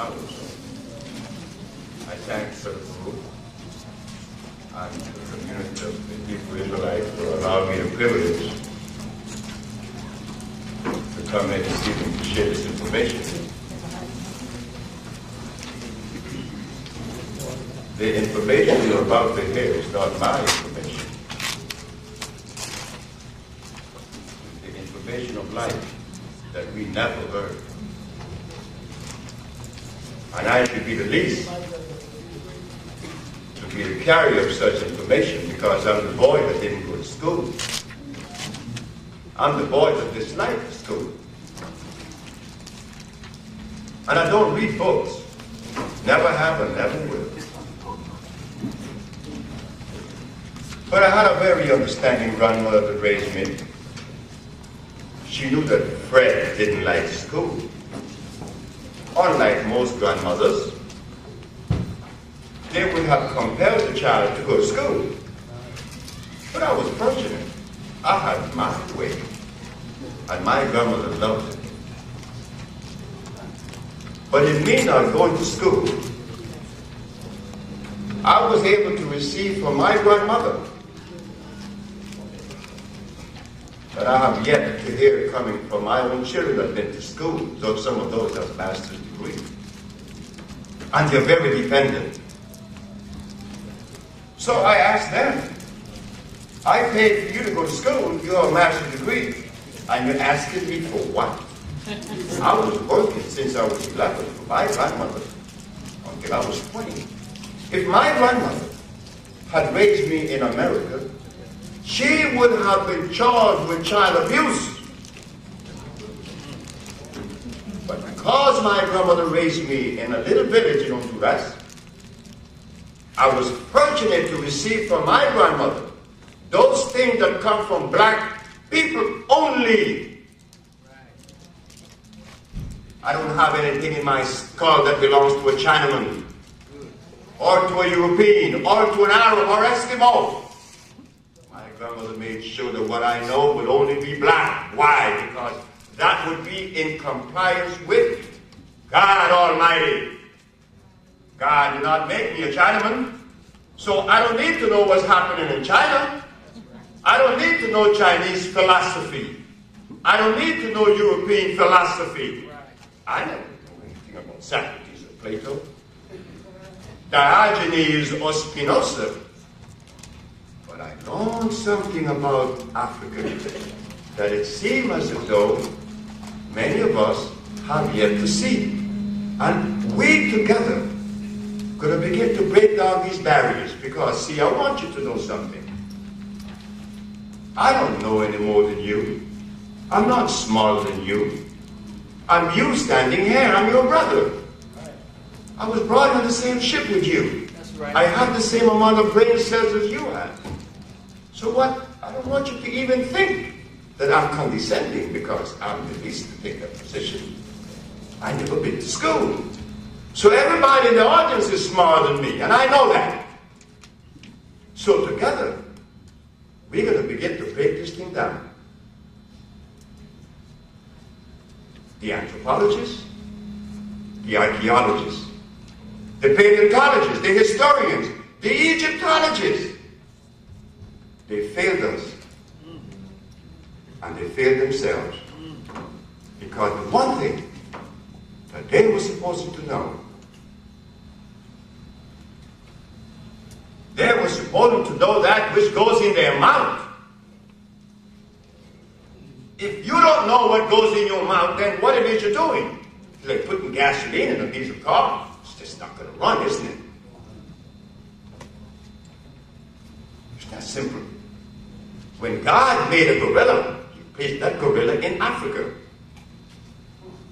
house. I thank Sir Guru and the community of the Hebrew Israelites for allowing me the privilege to come here this evening to share this information. The information you're about to hear is not my information. The information of life that we never heard. And I should be the least to be the carrier of such information because I'm the boy that didn't go to school. I'm the boy that disliked school. And I don't read books. Never have and never will. But I had a very understanding grandmother that raised me. She knew that Fred didn't like school. Unlike most grandmothers, they would have compelled the child to go to school. But I was fortunate. I had my way. And my grandmother loved it. But in me not going to school, I was able to receive from my grandmother that I have yet to hear coming from my own children that have been to school, though some of those have master's degree. And they're very dependent. So I asked them, I paid for you to go to school, you have a master's degree, and you're asking me for what? I was working since I was 11 for my grandmother until I was 20. If my grandmother had raised me in America, she would have been charged with child abuse. But because my grandmother raised me in a little village in Honduras, I was fortunate to receive from my grandmother those things that come from black people only. I don't have anything in my skull that belongs to a Chinaman, or to a European, or to an Arab, or Eskimo. My grandmother made sure that what I know would only be black. Why? Because that would be in compliance with God Almighty. God did not make me a Chinaman, so I don't need to know what's happening in China. I don't need to know Chinese philosophy. I don't need to know European philosophy. I never know anything about Socrates or Plato, Diogenes or Spinoza. But I learned something about Africa that it seems as though many of us have yet to see. And we together going to begin to break down these barriers because, see, I want you to know something. I don't know any more than you. I'm not smaller than you. I'm you standing here. I'm your brother. I was brought on the same ship with you. That's right. I have the same amount of brain cells as you have. So what? I don't want you to even think that I'm condescending because I'm the least to take that position. I never been to school. So everybody in the audience is smarter than me, and I know that. So together, we're going to begin to break this thing down. The anthropologists, the archaeologists, the paleontologists, the historians, the Egyptologists. They failed us. And they failed themselves. Because the one thing that they were supposed to know, they were supposed to know that which goes in their mouth. If you don't know what goes in your mouth, then what it is you're doing? It's like putting gasoline in a diesel car. It's just not going to run, isn't it? It's that simple. When God made a gorilla, He placed that gorilla in Africa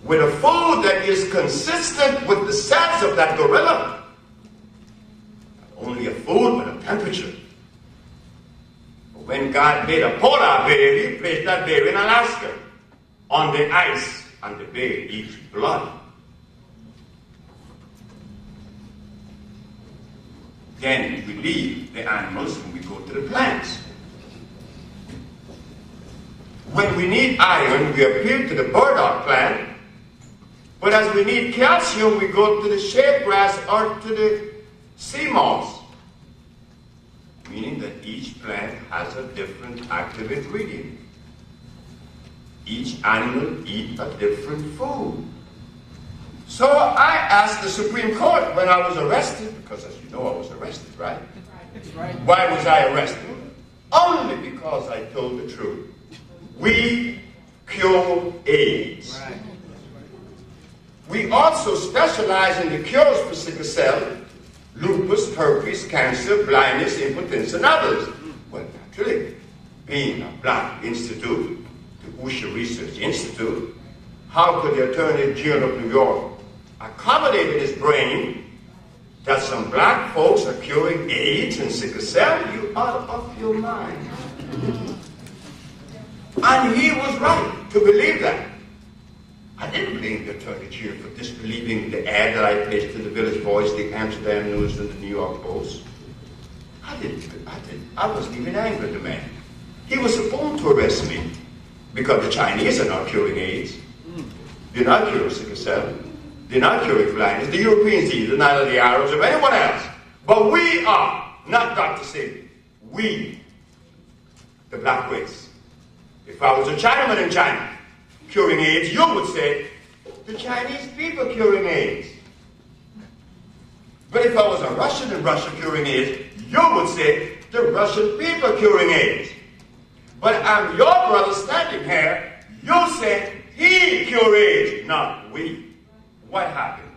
with a food that is consistent with the cells of that gorilla. Not only a food, but a temperature. When God made a polar bear, He placed that bear in Alaska on the ice, and the bear eats blood. Then we leave the animals and we go to the plants. When we need iron, we appeal to the burdock plant, but But as we need calcium, we go to the shade grass or to the sea moss. Meaning that each plant has a different active ingredient. Each animal eats a different food. So I asked the Supreme Court when I was arrested, because as you know I was arrested, right? Right. Why was I arrested? Only because I told the truth. We cure AIDS. Right. We also specialize in the cures for sickle cell, lupus, herpes, cancer, blindness, impotence, and others. Well, naturally, being a black institute, the Usha Research Institute, how could the Attorney General of New York accommodate in his brain that some black folks are curing AIDS and sickle cell? You out of your mind. And he was right to believe that. I didn't blame the Attorney General for disbelieving the ad that I placed in the Village Voice, the Amsterdam News, and the New York Post. I wasn't even angry at the man. He was supposed to arrest me because the Chinese are not curing AIDS. They're not curing sickle cell. They're not curing blindness. The Europeans either, neither the Arabs or anyone else. But we are, not Dr. Sebi. We, the black race. If I was a Chinaman in China curing AIDS, you would say, the Chinese people curing AIDS. But if I was a Russian in Russia curing AIDS, you would say, the Russian people curing AIDS. But I'm your brother standing here, you say, he cured AIDS, not we. What happened?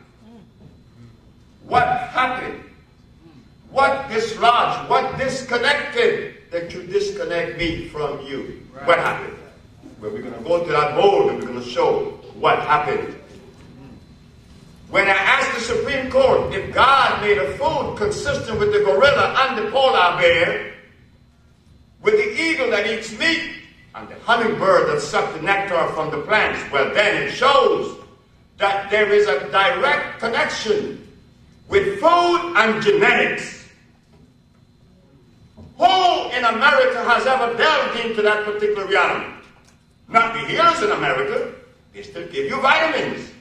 What happened? What dislodged? What disconnected that you disconnect me from you? Right. What happened? Well, we're going to go to that bowl and we're going to show what happened. When I asked the Supreme Court if God made a food consistent with the gorilla and the polar bear, with the eagle that eats meat, and the hummingbird that sucks the nectar from the plants, well then it shows that there is a direct connection with food and genetics. Who in America has ever delved into that particular reality? Not the healers in America. They still give you vitamins.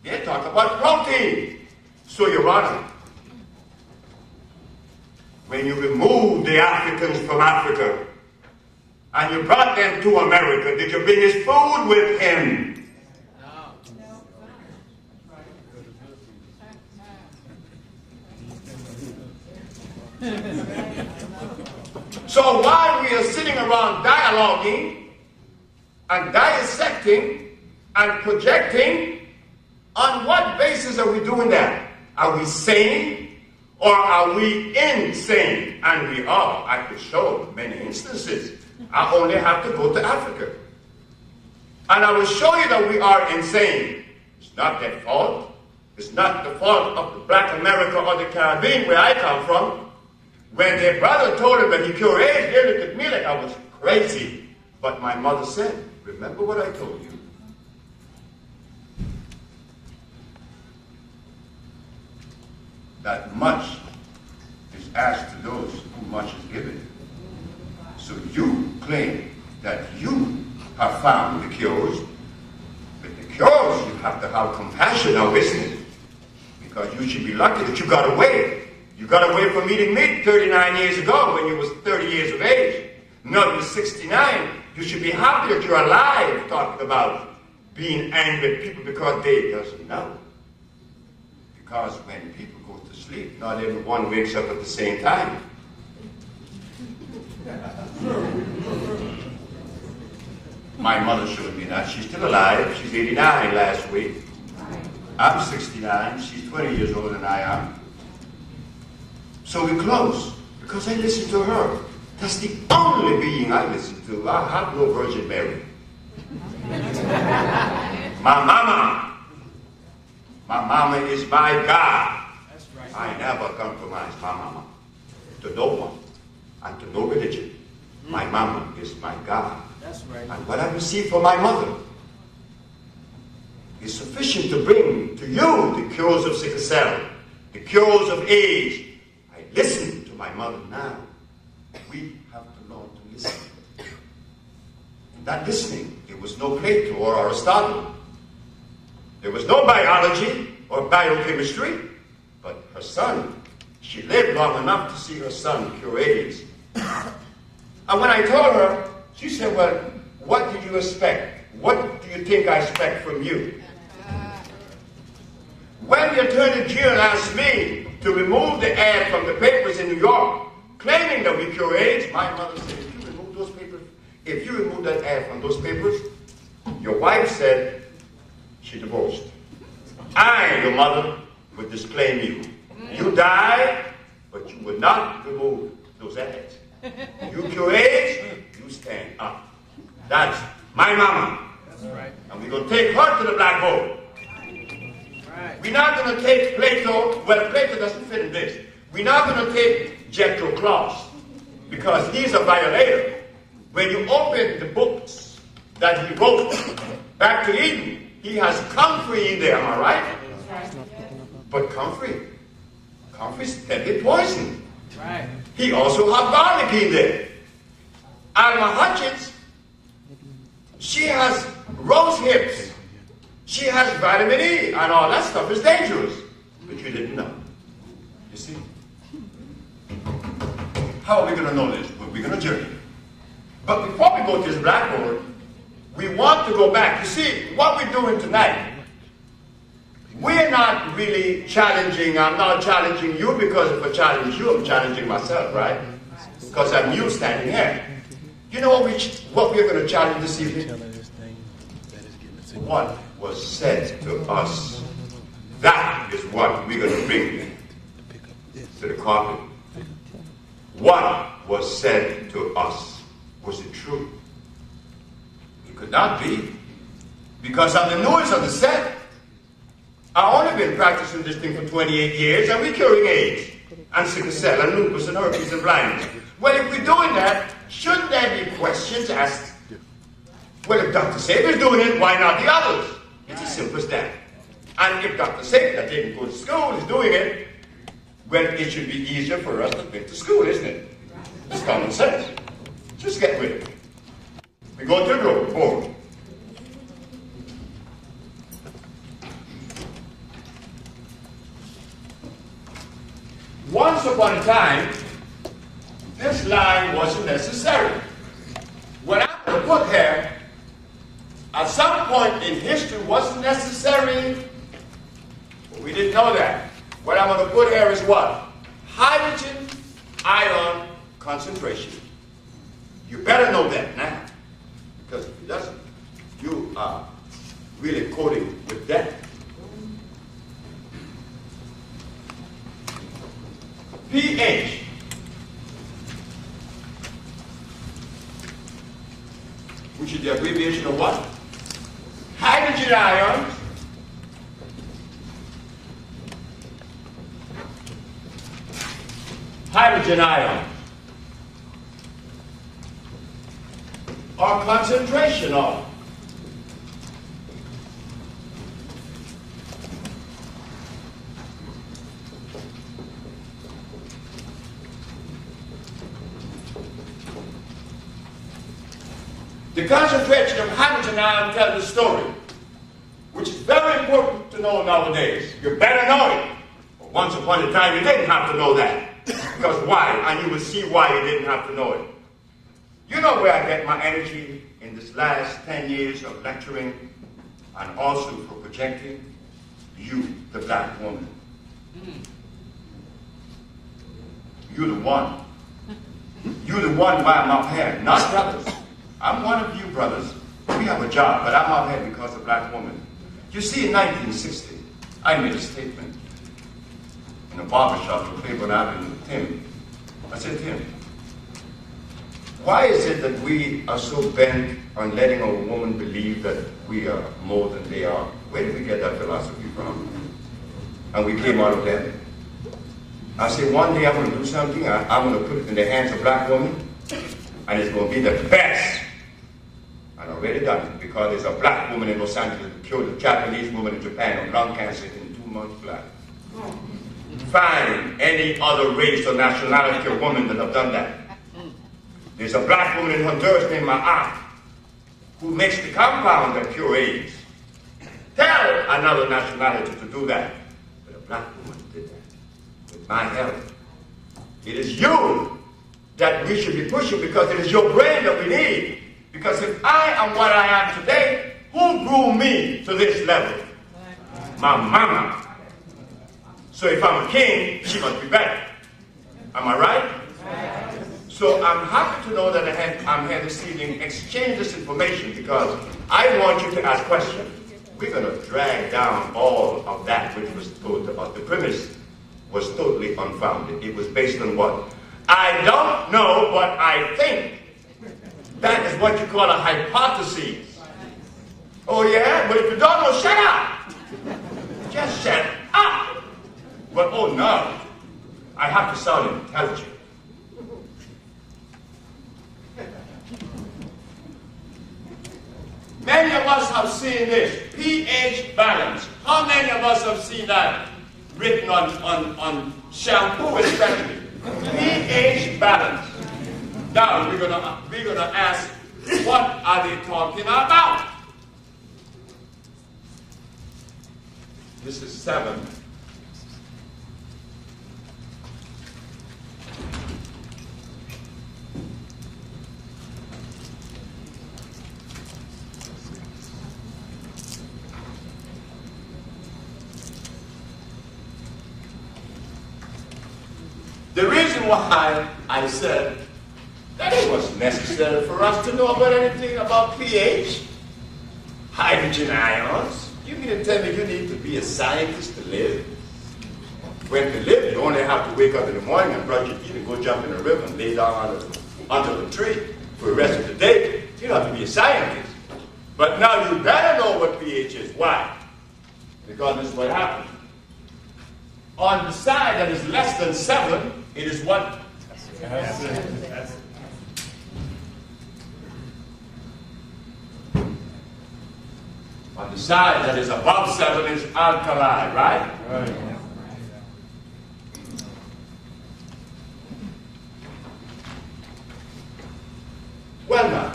They talk about protein. So, Your Honor, when you removed the Africans from Africa and you brought them to America, did you bring his food with him? So while we are sitting around dialoguing and dissecting and projecting, on what basis are we doing that? Are we sane or are we insane? And we are. I could show many instances. I only have to go to Africa. And I will show you that we are insane. It's not their fault. It's not the fault of the black America or the Caribbean where I come from. When their brother told him that he cured AIDS, they looked at me like I was crazy. But my mother said, remember what I told you. That much is asked to those who much is given. So you claim that you have found the cures, but the cures you have to have compassion now, isn't it? Because you should be lucky that you got away. You got away from eating meat 39 years ago when you was 30 years of age. Now you're 69. You should be happy that you're alive, talking about being angry at people because they doesn't know. Because when people go to sleep, not everyone wakes up at the same time. My mother showed me that. She's still alive. She's 89 last week. I'm 69. She's 20 years older than I am. So we close because I listen to her. That's the only being I listen to. I have no Virgin Mary. My mama. My mama is my God. That's right. I never compromise my mama to no one and to no religion. My mama is my God. That's right. And what I receive from my mother is sufficient to bring to you the cures of sickle cell, the cures of AIDS. I listen to my mother now. We have to learn to listen. And that listening, there was no Plato or Aristotle. There was no biology or biochemistry, but her son, she lived long enough to see her son cure AIDS. And when I told her, she said, well, what did you expect? What do you think I expect from you? When the Attorney General asked me to remove the ad from the papers in New York, claiming that we cure AIDS, my mother said, if you remove that ad from those papers, your wife said she divorced. I, your mother, would disclaim you. You died, but you would not remove those ads. You cure AIDS, you stand up. That's my mama. That's right. And we're going to take her to the blackboard. Right. We're not going to take Plato. Well, Plato doesn't fit in this. We're not going to take Jethro Claus because he's a violator. When you open the books that he wrote back to Eden, he has comfrey in there, am I right? But comfrey's deadly poison. Right. He also has garlic in there. Alma Hutchins, she has rose hips. She has vitamin E, and all that stuff is dangerous. But you didn't know. You see? How are we going to know this? Well, we're going to journey. But before we go to this blackboard, we want to go back. You see, what we're doing tonight, we're not really challenging. I'm not challenging you because if I challenge you, I'm challenging myself, right? Because I'm you standing here. You know what we're going to challenge this evening? What was said to us. That is what we're going to bring to the carpet. What was said to us. Was it true? It could not be. Because I'm the newest of the set. I've only been practicing this thing for 28 years, and we're curing AIDS, and sickle cell, and lupus, and herpes, and blindness. Well, if we're doing that, shouldn't there be questions asked? Well, if Dr. Sebi is doing it, why not the others? It's as simple as that. And if Dr. Sebi, that didn't go to school, is doing it, well, it should be easier for us to get to school, isn't it? It's common sense. Just get with it. We go to the board. Once upon a time, this line wasn't necessary. What I'm going to put here, at some point in history, wasn't necessary. But we didn't know that. What I'm going to put here is what? Hydrogen ion concentration. You better know that now. Because if it doesn't, you are really coding with death. pH. Which is the abbreviation of what? Hydrogen ions. Hydrogen ions. Or concentration of. The concentration of hydrogen ion tells a story, which is very important to know nowadays. You better know it. But once upon a time, you didn't have to know that. Because why? And you will see why you didn't have to know it. You know where I get my energy in this last 10 years of lecturing and also for projecting? You, the black woman. You're the one. You're the one why I'm up here, not brothers. I'm one of you brothers. We have a job, but I'm up here because of black woman. You see, in 1960, I made a statement in a barbershop in Claiborne Avenue with Tim. I said, Tim, why is it that we are so bent on letting a woman believe that we are more than they are? Where did we get that philosophy from? And we came out of that. I said, one day I'm going to do something, I'm going to put it in the hands of black women, and it's going to be the best. And I've already done it, because there's a black woman in Los Angeles who killed a Japanese woman in Japan of lung cancer in 2 months flat. Find any other race or nationality of woman that have done that. There's a black woman in Honduras named Ma'at who makes the compound that cure AIDS. Tell another nationality to do that. But a black woman did that with my help. It is you that we should be pushing because it is your brain that we need. Because if I am what I am today, who grew me to this level? My mama. So if I'm a king, she must be better. Am I right? So I'm happy to know that I'm here this evening exchange this information because I want you to ask questions. We're going to drag down all of that which was told about. The premise was totally unfounded. It was based on what? I don't know, but I think. That is what you call a hypothesis. Oh yeah? But if you don't know, shut up. Just shut up. But oh no, I have to sound intelligent. Many of us have seen this, pH balance. How many of us have seen that written on shampoo especially? pH balance. Now we're gonna ask, what are they talking about? This is 7. The reason why I said that it was necessary for us to know about anything about pH, hydrogen ions. You mean to tell me you need to be a scientist to live? When to live, you only have to wake up in the morning and brush your teeth and go jump in the river and lay down under the tree for the rest of the day. You don't have to be a scientist. But now you better know what pH is. Why? Because this is what happens. On the side that is less than 7, it is what? Acid. On the side that is above 7 is alkali, right? Right. Well now,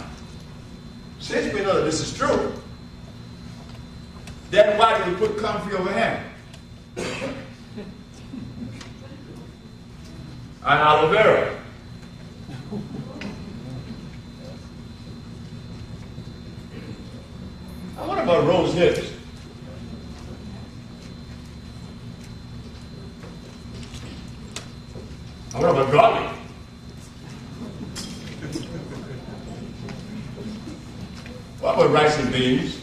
since we know that this is true, then why do we put comfrey over here? And aloe vera. And what about rose hips? And what about garlic? What about rice and beans?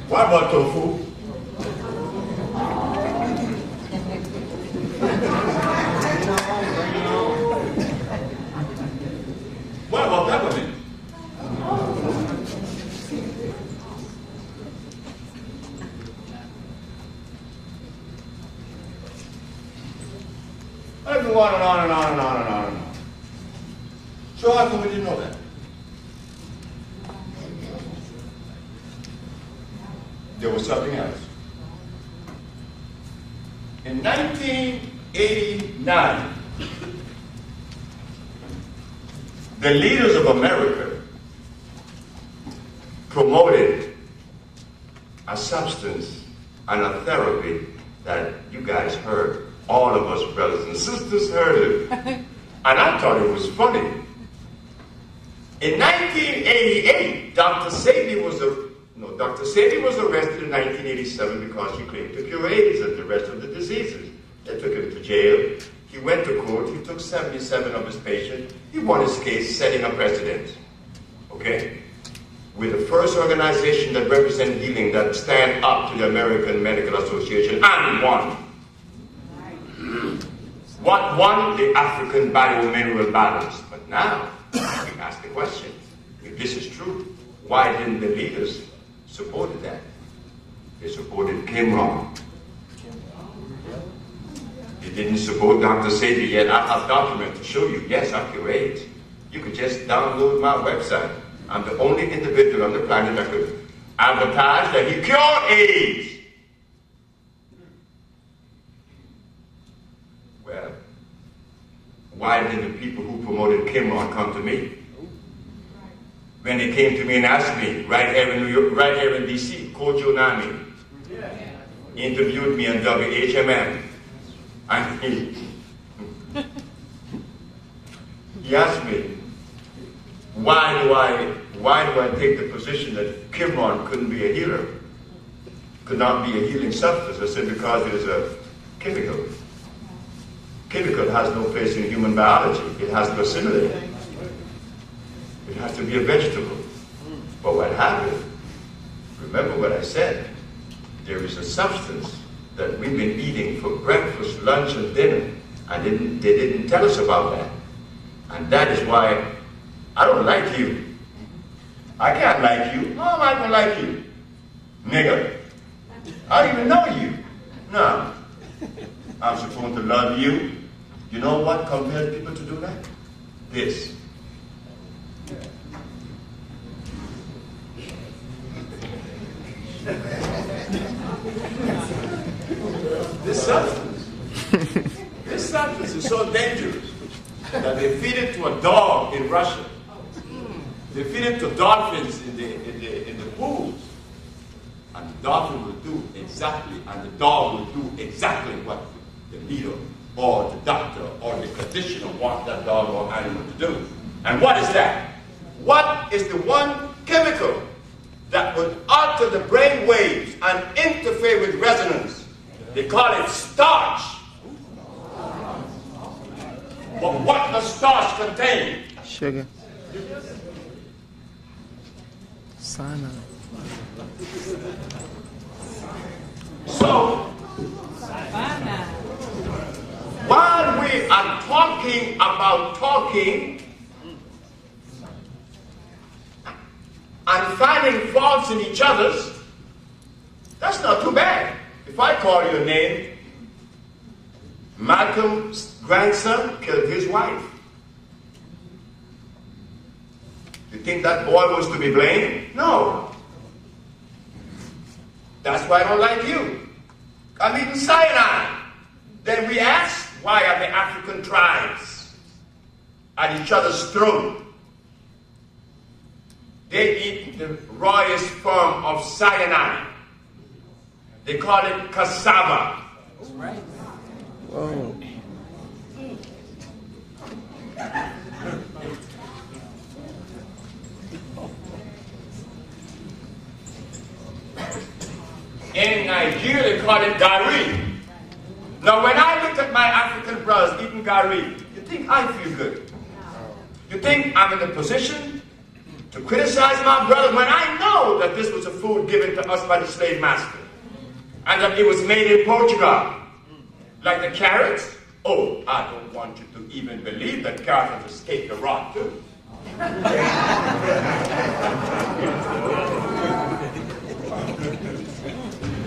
What about tofu? What about peppermint? I can go on and on and on and on and on and on. So how come we didn't know that? There was something else. In 1989, the leaders of America promoted a substance and a therapy that you guys heard. All of us brothers and sisters heard it. And I thought it was funny. In 1988, Dr. Sebi was arrested in 1987 because he claimed to cure AIDS and the rest of the diseases. They took him to jail. He went to court. He took 77 of his patients. He won his case, setting a precedent. Okay? We're the first organization that represents healing that stand up to the American Medical Association and won. What won? The African biomineral balance. But now, we ask the question, if this is true, why didn't the leaders support that? They supported Kim Wrong. They didn't support Dr. Sebi yet. I have documents to show you. Yes, I cure AIDS. You could just download my website. I'm the only individual on the planet that could advertise that he cured AIDS. Well, why did the people who promoted Kim Wrong come to me? when they came to me and asked me, right here in New York, right here in DC, Kojo Nami interviewed me on WHMM, and he asked me, why do I take the position that Kimron couldn't be a healer, could not be a healing substance? I said, because it is a chemical. Chemical has no place in human biology. It has to assimilate. It has to be a vegetable. But what happened, remember what I said, there is a substance that we've been eating for breakfast, lunch, and dinner, and they didn't tell us about that. And that is why I don't like you. I can't like you. How am I going to like you? Nigga. I don't even know you. No. I'm supposed to love you. You know what compels people to do that? This. This substance is so dangerous that they feed it to a dog in Russia. They feed it to dolphins in the pools. And the dolphin will do exactly, and the dog will do exactly what the leader or the doctor or the conditioner wants that dog or animal to do. And what is that? What is the one chemical that would alter the brain waves and interfere with resonance? They call it starch. But what does starch contain? Sugar. Cyanide. So, while we are talking about talking and finding faults in each other's, that's not too bad. If I call your name, Malcolm's grandson killed his wife. You think that boy was to be blamed? No. That's why I don't like you. I'm eating cyanide. Then we ask, why are the African tribes at each other's throat? They eat the rawest form of cyanide. They call it cassava. That's right. Whoa. In Nigeria, they call it gari. Now, when I look at my African brothers eating gari, you think I feel good? You think I'm in a position to criticize my brother when I know that this was a food given to us by the slave master and that it was made in Portugal? Like the carrots? Oh, I don't want you to even believe that carrots have escaped the rot too.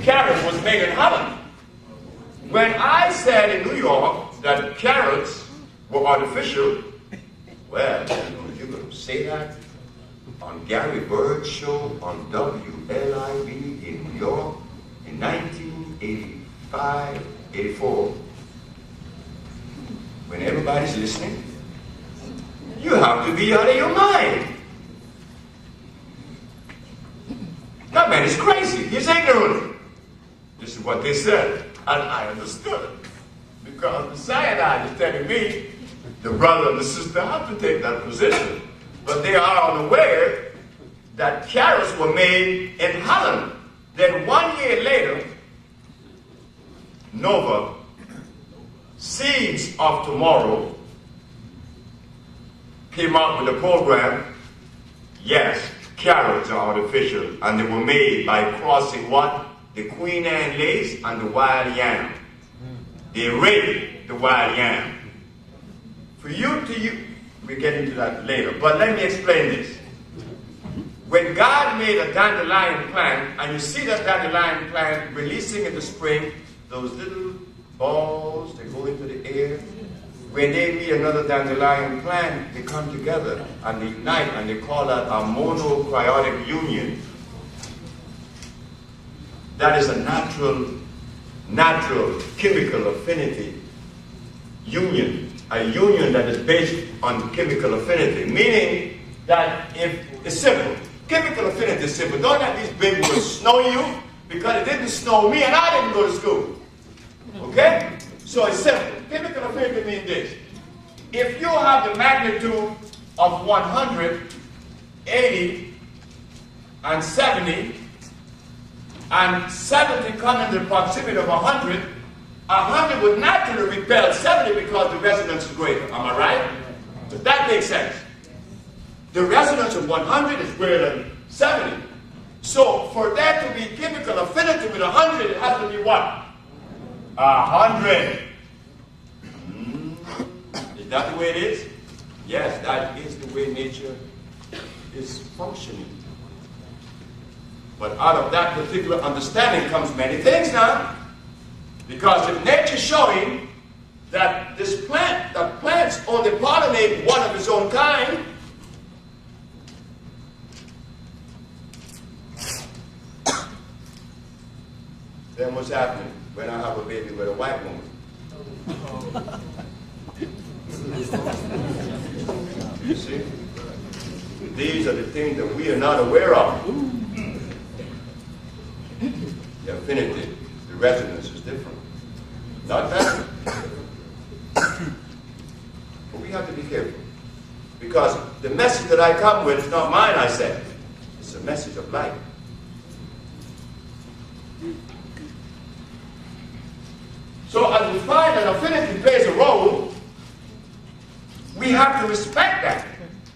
Carrot was made in Holland. When I said in New York that carrots were artificial, well, you're going to say that on Gary Bird's show on WLIV in New York in 1985, 84. When everybody's listening, you have to be out of your mind. That man is crazy. He's ignorant. This is what they said, and I understood it. Because the cyanide is telling me, the brother and the sister have to take that position. But they are unaware that carrots were made in Holland. Then 1 year later, Nova, Seeds of Tomorrow, came up with a program. Yes, carrots are artificial, and they were made by crossing what? The Queen Anne lace and the wild yam. They raped the wild yam. For you to use, we'll get into that later, but let me explain this. When God made a dandelion plant, and you see that dandelion plant releasing in the spring, those little balls, they go into the air. When they meet another dandelion plant, they come together and they ignite, and they call that a monocriotic union. That is a natural chemical affinity union. A union that is based on chemical affinity. Meaning, that if it's simple. Chemical affinity is simple. Don't let these big words snow you, because it didn't snow me and I didn't go to school. Okay? So it's simple. Chemical affinity means this. If you have the magnitude of 100, 80, and 70, and 70 come in the proximity of 100, 100 would naturally repel 70 because the resonance is greater. Am I right? Does that make sense? The resonance of 100 is greater than 70. So for there to be chemical affinity with 100, it has to be what? 100. Is that the way it is? Yes, that is the way nature is functioning. But out of that particular understanding comes many things now. Because if nature's showing that this plant, that plants only pollinate one of its own kind, then what's happening when I have a baby with a white woman? You see? These are the things that we are not aware of. The affinity, the resonance is different. Not that. But we have to be careful. Because the message that I come with is not mine, I said. It's a message of light. So as we find that affinity plays a role, we have to respect that.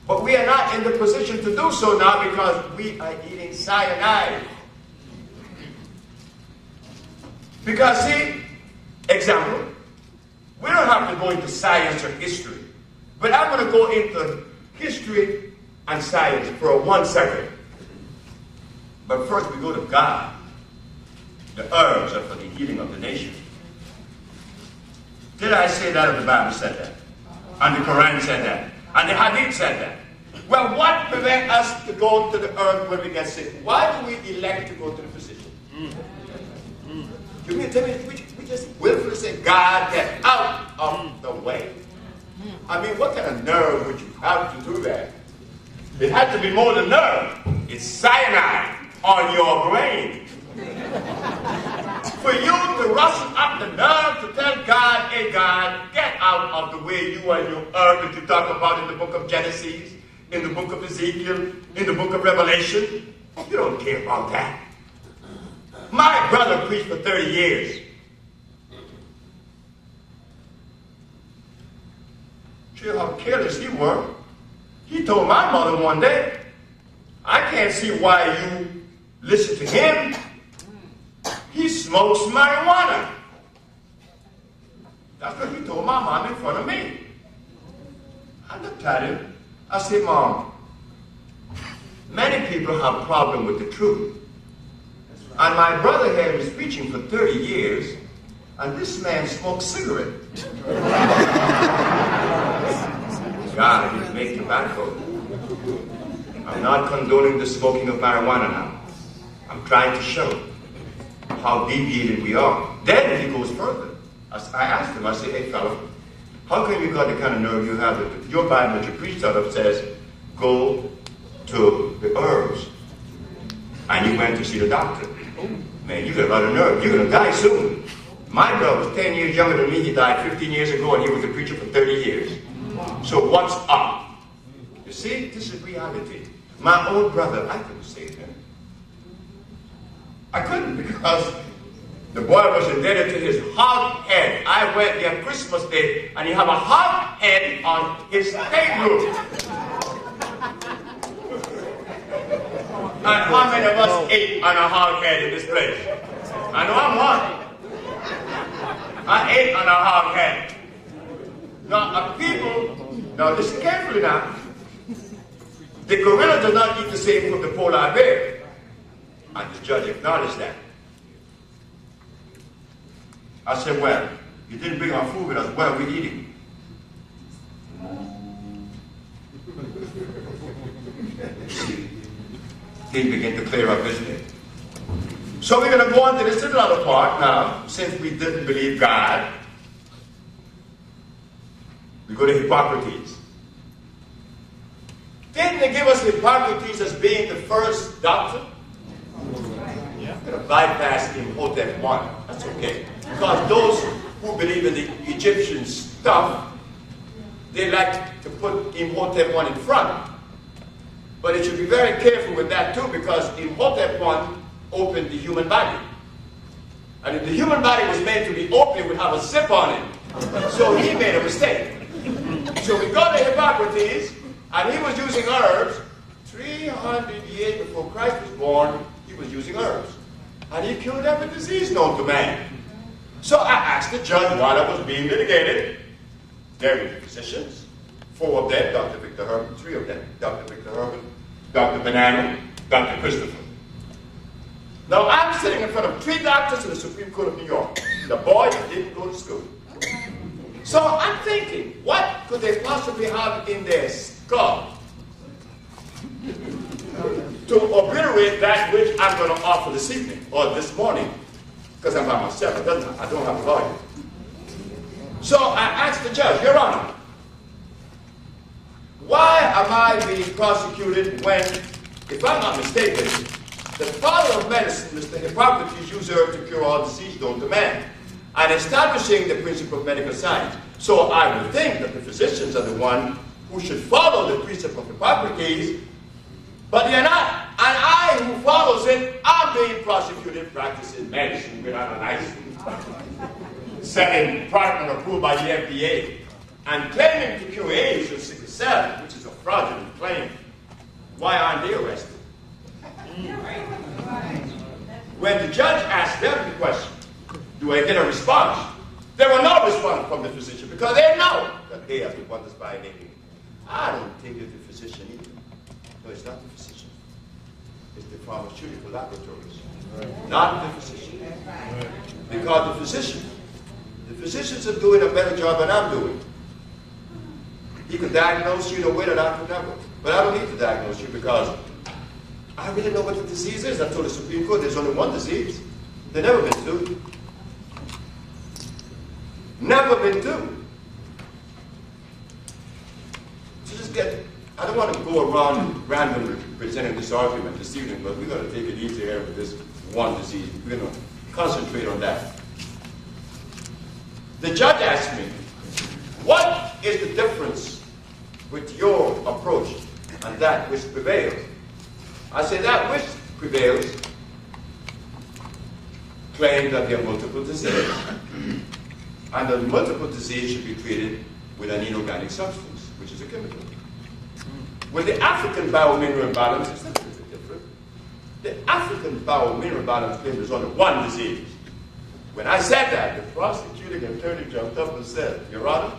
But we are not in the position to do so now because we are eating cyanide. Because see, example, we don't have to go into science or history. But I'm going to go into history and science for 1 second. But first we go to God. The herbs are for the healing of the nation. Did I say that or the Bible said that? And the Quran said that? And the Hadith said that? Well, what prevents us to go to the herb when we get sick? Why do we elect to go to the physician? You mean tell me we just willfully say, God, get out of the way? I mean, what kind of nerve would you have to do that? It had to be more than nerve. It's cyanide on your brain. For you to rustle up the nerve to tell God, hey God, get out of the way, you and your herb that you talk about in the book of Genesis, in the book of Ezekiel, in the book of Revelation. You don't care about that. My brother preached for 30 years. See how careless he was. He told my mother one day, I can't see why you listen to him. He smokes marijuana. That's what he told my mom in front of me. I looked at him. I said, Mom, many people have a problem with the truth. And my brother here was preaching for 30 years, and this man smokes cigarettes. God, he makes tobacco. I'm not condoning the smoking of marijuana now. I'm trying to show how deviated we are. Then he goes further. I asked him, I said, hey fella, how come you got the kind of nerve you have that your Bible that you preached out of says, go to the herbs? And you went to see the doctor. Man, you got a lot of nerve. You're going to die soon. My brother was 10 years younger than me. He died 15 years ago, and he was a preacher for 30 years. So what's up? You see, this is reality. My own brother, I couldn't save him. I couldn't because the boy was indebted to his hog head. I went there Christmas Day, and he had a hog head on his table. And how many of us ate on a hog head in this place? I know I'm one. I ate on a hog head. Now, now listen carefully now. The gorilla does not eat the same food the polar bear. And the judge acknowledged that. I said, well, you didn't bring our food with us. What are we eating? Things begin to clear up, isn't it? So we're going to go on to this little other part now, since we didn't believe God. We go to Hippocrates. Didn't they give us Hippocrates as being the first doctor? Yeah. I'm going to bypass Imhotep 1. That's okay. Because those who believe in the Egyptian stuff, they like to put Imhotep 1 in front. But it should be very careful with that too, because Imhotep 1 opened the human body. And if the human body was made to be open, it would have a zip on it. So he made a mistake. So we go to Hippocrates, and he was using herbs. 300 years before Christ was born, he was using herbs. And he cured every disease known to man. So I asked the judge while I was being litigated. There were the physicians. 4 of them, Dr. Victor Herman, 3 of them, Dr. Victor Herman, Dr. Banana, Dr. Christopher. Now I'm sitting in front of 3 doctors in the Supreme Court of New York. The boy didn't go to school. So I'm thinking, what could they possibly have in their skull to obliterate that which I'm going to offer this evening or this morning? Because I'm by myself, I don't have a lawyer. So I asked the judge, Your Honor, why am I being prosecuted when, if I'm not mistaken, the father of medicine, Mr. Hippocrates, used herbs to cure all disease known to man, and establishing the principle of medical science. So I would think that the physicians are the one who should follow the precept of Hippocrates, but they're not. And I, who follows it, I'm being prosecuted practicing medicine without a license, selling product approved by the FDA, and claiming to cure AIDS or sickle cell, which is a fraudulent claim. Why aren't they arrested? When the judge asked them the question, do I get a response? There was no response from the physician because they know that they are the one that's violating. I don't think it's the physician either. No, it's not the physician. It's the pharmaceutical laboratories, not the physician. Because the physicians are doing a better job than I'm doing. He could diagnose you in a way that I could never. But I don't need to diagnose you because I really know what the disease is. I told the Supreme Court there's only one disease. There's never been 2. Never been 2. So just I don't want to go around randomly presenting this argument this evening, but we're going to take it easy here with this one disease. We're going to concentrate on that. The judge asked me, what is the difference with your approach and that which prevails? I say that which prevails claims that there are multiple diseases. And the multiple disease should be treated with an inorganic substance, which is a chemical. With the African biomineral balance, it's a little bit different. The African biomineral balance claims there's only one disease. When I said that, the prosecuting attorney jumped up and said, Your Honor,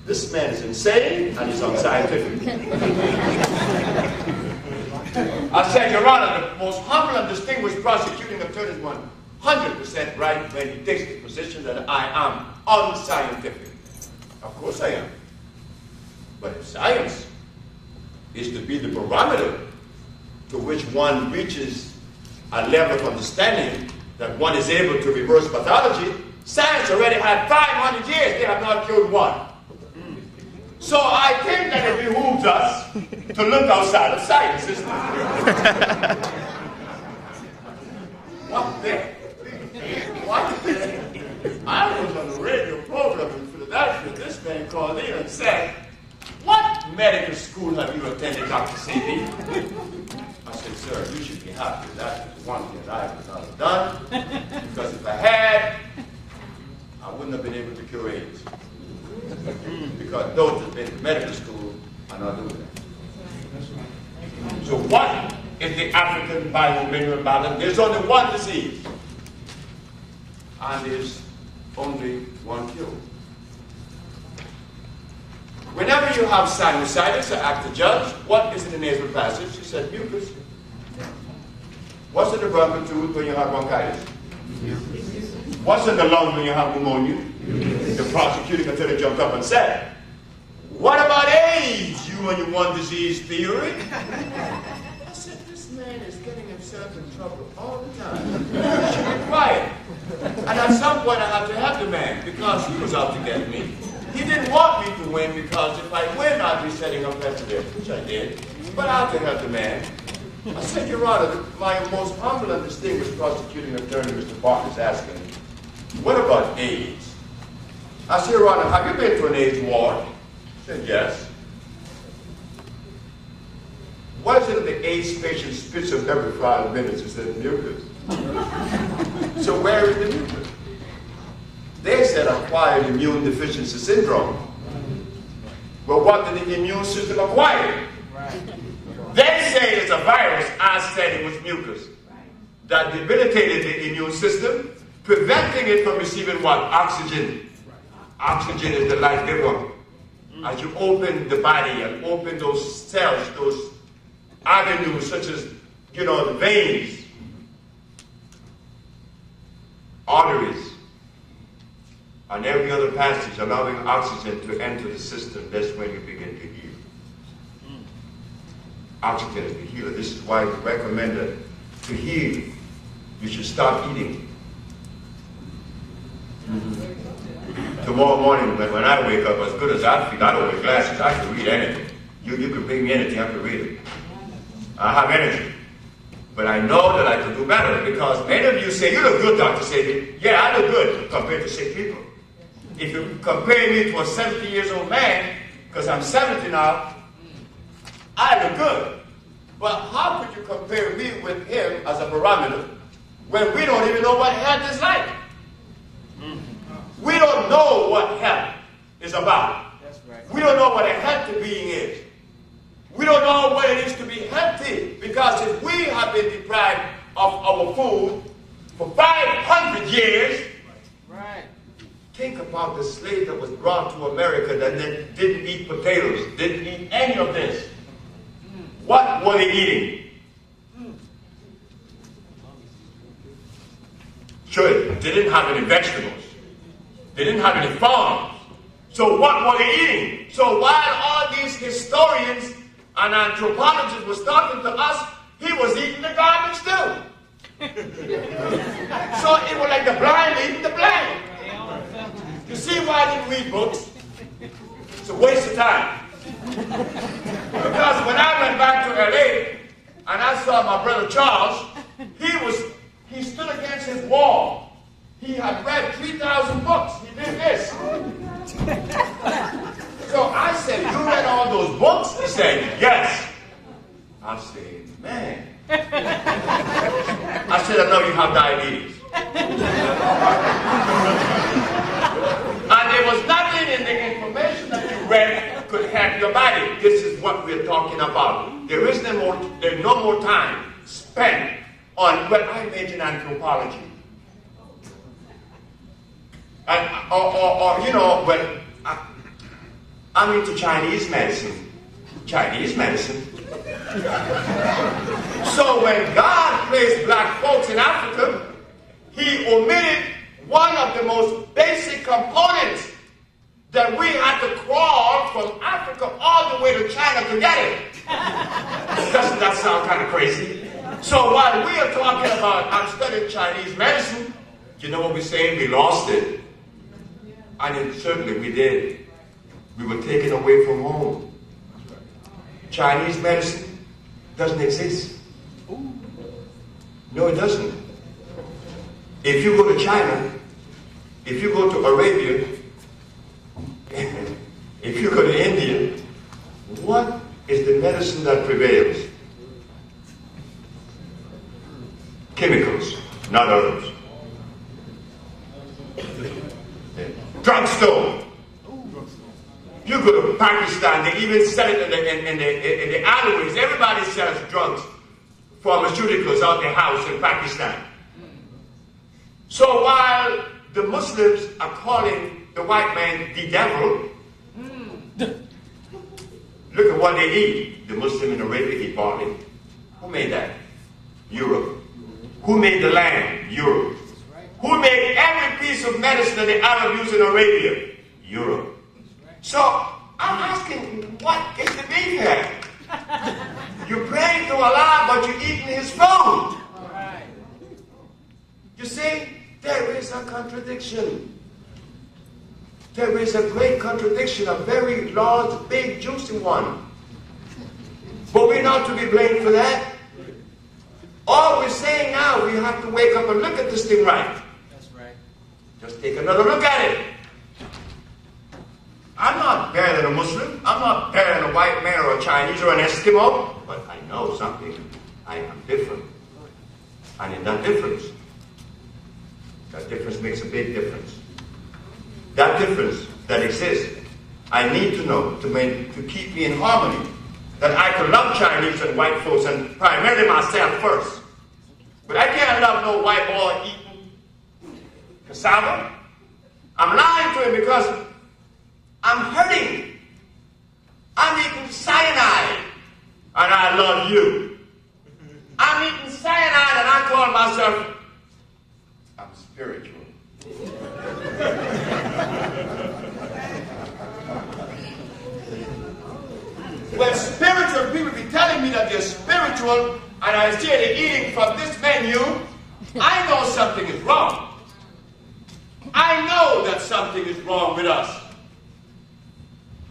this man is insane and he's unscientific. I said, Your Honor, the most humble and distinguished prosecuting attorney is 100% right when he takes the position that I am unscientific. Of course I am. But if science is to be the barometer to which one reaches a level of understanding that one is able to reverse pathology, science already had 500 years, they have not cured one. So I think that it behooves us to look outside of science, isn't it? What the? What the? I was on the radio program in Philadelphia. This man called in and said, what medical school have you attended, Dr. Sebi? I said, sir, you should be happy. That is one thing that I would not have done. Because if I had, I wouldn't have been able to cure AIDS. Because those that have been to medical school are not doing that. So what is the African biomineral balance? There's only one disease. And there's only one cure. Whenever you have sinusitis, I asked the judge, what is in the nasal passage? She said, mucus. What's in the bronchial tube when you have bronchitis? What's in the lung when you have pneumonia? The prosecuting attorney jumped up and said, what about AIDS, you and your one disease theory? I said, this man is getting himself in trouble all the time. He should be quiet. And at some point I had to help the man because he was out to get me. He He didn't want me to win because if I win, I'd be setting a precedent, which I did. But I have to help the man. I said, Your Honor, my most humble and distinguished prosecuting attorney, Mr. Parker, is asking, what about AIDS? I said, Your Honor, have you been to an AIDS ward? He said, yes. What is it that the AIDS patient spits up every 5 minutes? He said, mucus. So where is the mucus? They said acquired immune deficiency syndrome. Well, what did the immune system acquire? They say it's a virus. I said it was mucus that debilitated the immune system, preventing it from receiving what? Oxygen. Oxygen is the life giver. As you open the body and open those cells, those avenues such as, the veins, arteries, and every other passage allowing oxygen to enter the system, that's when you begin to heal. Oxygen is the healer. This is why it's recommended to heal. You should stop eating. Tomorrow morning, when I wake up, as good as I feel, I don't wear glasses. I can read anything. You can bring me anything, I can read it. I have energy. But I know that I can do better because many of you say, you look good, Dr. Sebi. Yeah, I look good compared to sick people. If you compare me to a 70-year-old man, because I'm 70 now, I look good. But how could you compare me with him as a barometer when we don't even know what health is like? We don't know what health is about. That's right. We don't know what a healthy being is. We don't know what it is to be healthy because if we have been deprived of our food for 500 years, right. Think about the slave that was brought to America that didn't eat potatoes, didn't eat any of this. What were they eating? Sure, they didn't have any vegetables. They didn't have any farms. So what were they eating? So while all these historians and anthropologists were talking to us, he was eating the garbage too. So it was like the blind eating the blind. You see why I didn't read books? It's a waste of time. Because when I went back to LA and I saw my brother Charles, he stood against his wall. He had read 3,000 books. He did this. So I said, you read all those books? He said, yes. I said, man. I said, I know you have diabetes. And there was nothing in the information that you read could help your body. This is what we're talking about. There's no more time spent on, well, I major in anthropology. And, I'm into Chinese medicine. Chinese medicine. So when God placed black folks in Africa, he omitted one of the most basic components that we had to crawl from Africa all the way to China to get it. Doesn't that sound kind of crazy? So while we are talking about, I'm studying Chinese medicine, you know what we're saying? We lost it. And certainly we did. We were taken away from home. Chinese medicine doesn't exist. No, it doesn't. If you go to China, if you go to Arabia, if you go to India, what is the medicine that prevails? Chemicals, not herbs. Drugstore. You go to Pakistan, they even sell it in the alleyways. Everybody sells drugs, pharmaceuticals out their house in Pakistan. So while the Muslims are calling the white man the devil, look at what they eat. The Muslim in Arabia eat barley. Who made that? Europe. Who made the lamb? Europe. Who made every piece of medicine that the Arab use in Arabia? Europe. So I'm asking, what is the beef here? You're praying to Allah, but you're eating his food. You see, there is a contradiction. There is a great contradiction, a very large, big, juicy one. But we're not to be blamed for that. All we're saying now, we have to wake up and look at this thing right. That's right. Just take another look at it. I'm not better than a Muslim. I'm not better than a white man or a Chinese or an Eskimo. But I know something. I am different. And in that difference makes a big difference. That difference that exists, I need to know to keep me in harmony. That I can love Chinese and white folks, and primarily myself first. But I can't love no white boy eating cassava. I'm lying to him because I'm hurting. I'm eating cyanide, and I love you. I'm eating cyanide, and I call myself, I'm spiritual. When spiritual people be telling me that they're spiritual, and I see they're eating from this menu, I know something is wrong. I know that something is wrong with us.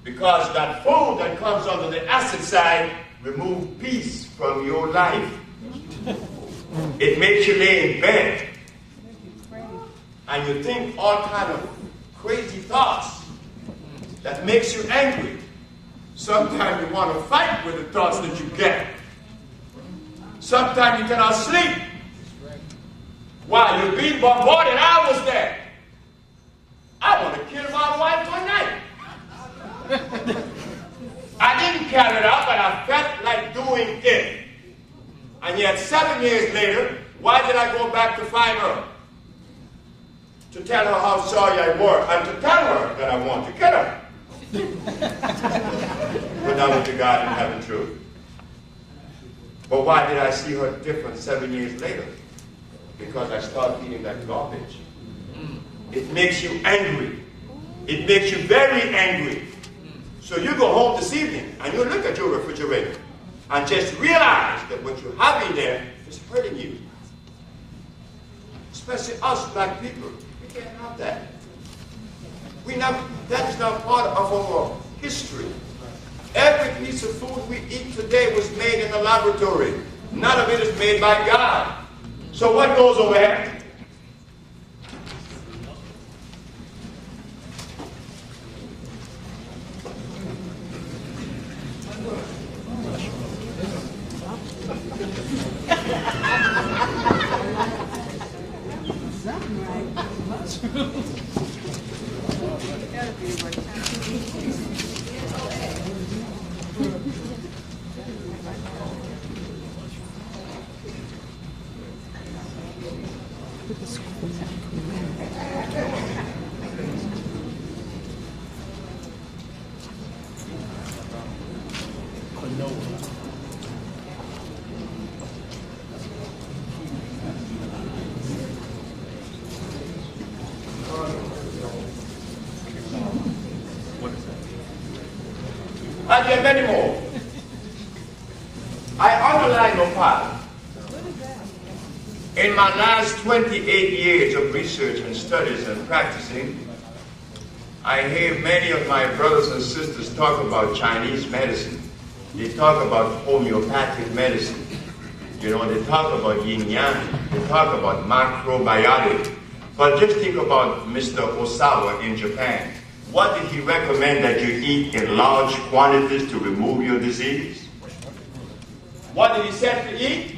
Because that food that comes under the acid side removes peace from your life. It makes you lay in bed. And you think all kind of crazy thoughts that makes you angry. Sometimes you want to fight with the thoughts that you get. Sometimes you cannot sleep. While you're being bombarded, I was there. I want to kill my wife one night. I didn't carry it out, but I felt like doing it. And yet 7 years later, why did I go back to find her? To tell her how sorry I were, and to tell her that I want to kill her. But that was the God in heaven truth. But why did I see her different 7 years later? Because I started eating that garbage. It makes you angry. It makes you very angry. So you go home this evening and you look at your refrigerator and just realize that what you have in there is hurting you. Especially us black people. We can't have that. That is not part of our history. Every piece of food we eat today was made in a laboratory. None of it is made by God. So what goes over here? And there are many more. I underline your part. In my last 28 years of research and studies and practicing, I hear many of my brothers and sisters talk about Chinese medicine. They talk about homeopathic medicine. You know, they talk about yin-yang. They talk about macrobiotic. But just think about Mr. Osawa in Japan. What did he recommend that you eat in large quantities to remove your disease? What did he say to eat?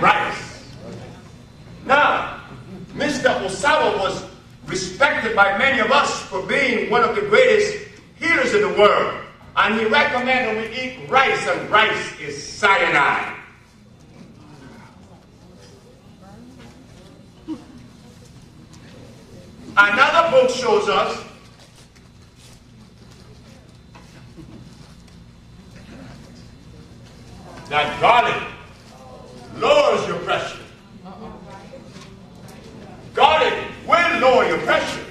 Rice. Now, Mr. Osawa was respected by many of us for being one of the greatest healers in the world. And he recommended we eat rice, and rice is cyanide. Another book shows us that garlic lowers your pressure. Garlic will lower your pressure.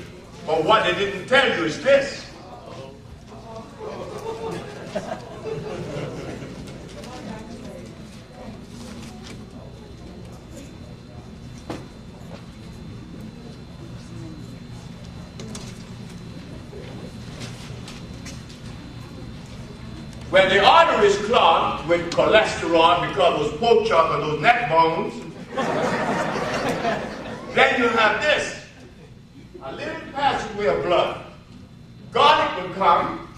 But what they didn't tell you is this. When the artery is clogged with cholesterol because of those pork chop and those neck bones, then you have this, a little passageway of blood. Garlic will come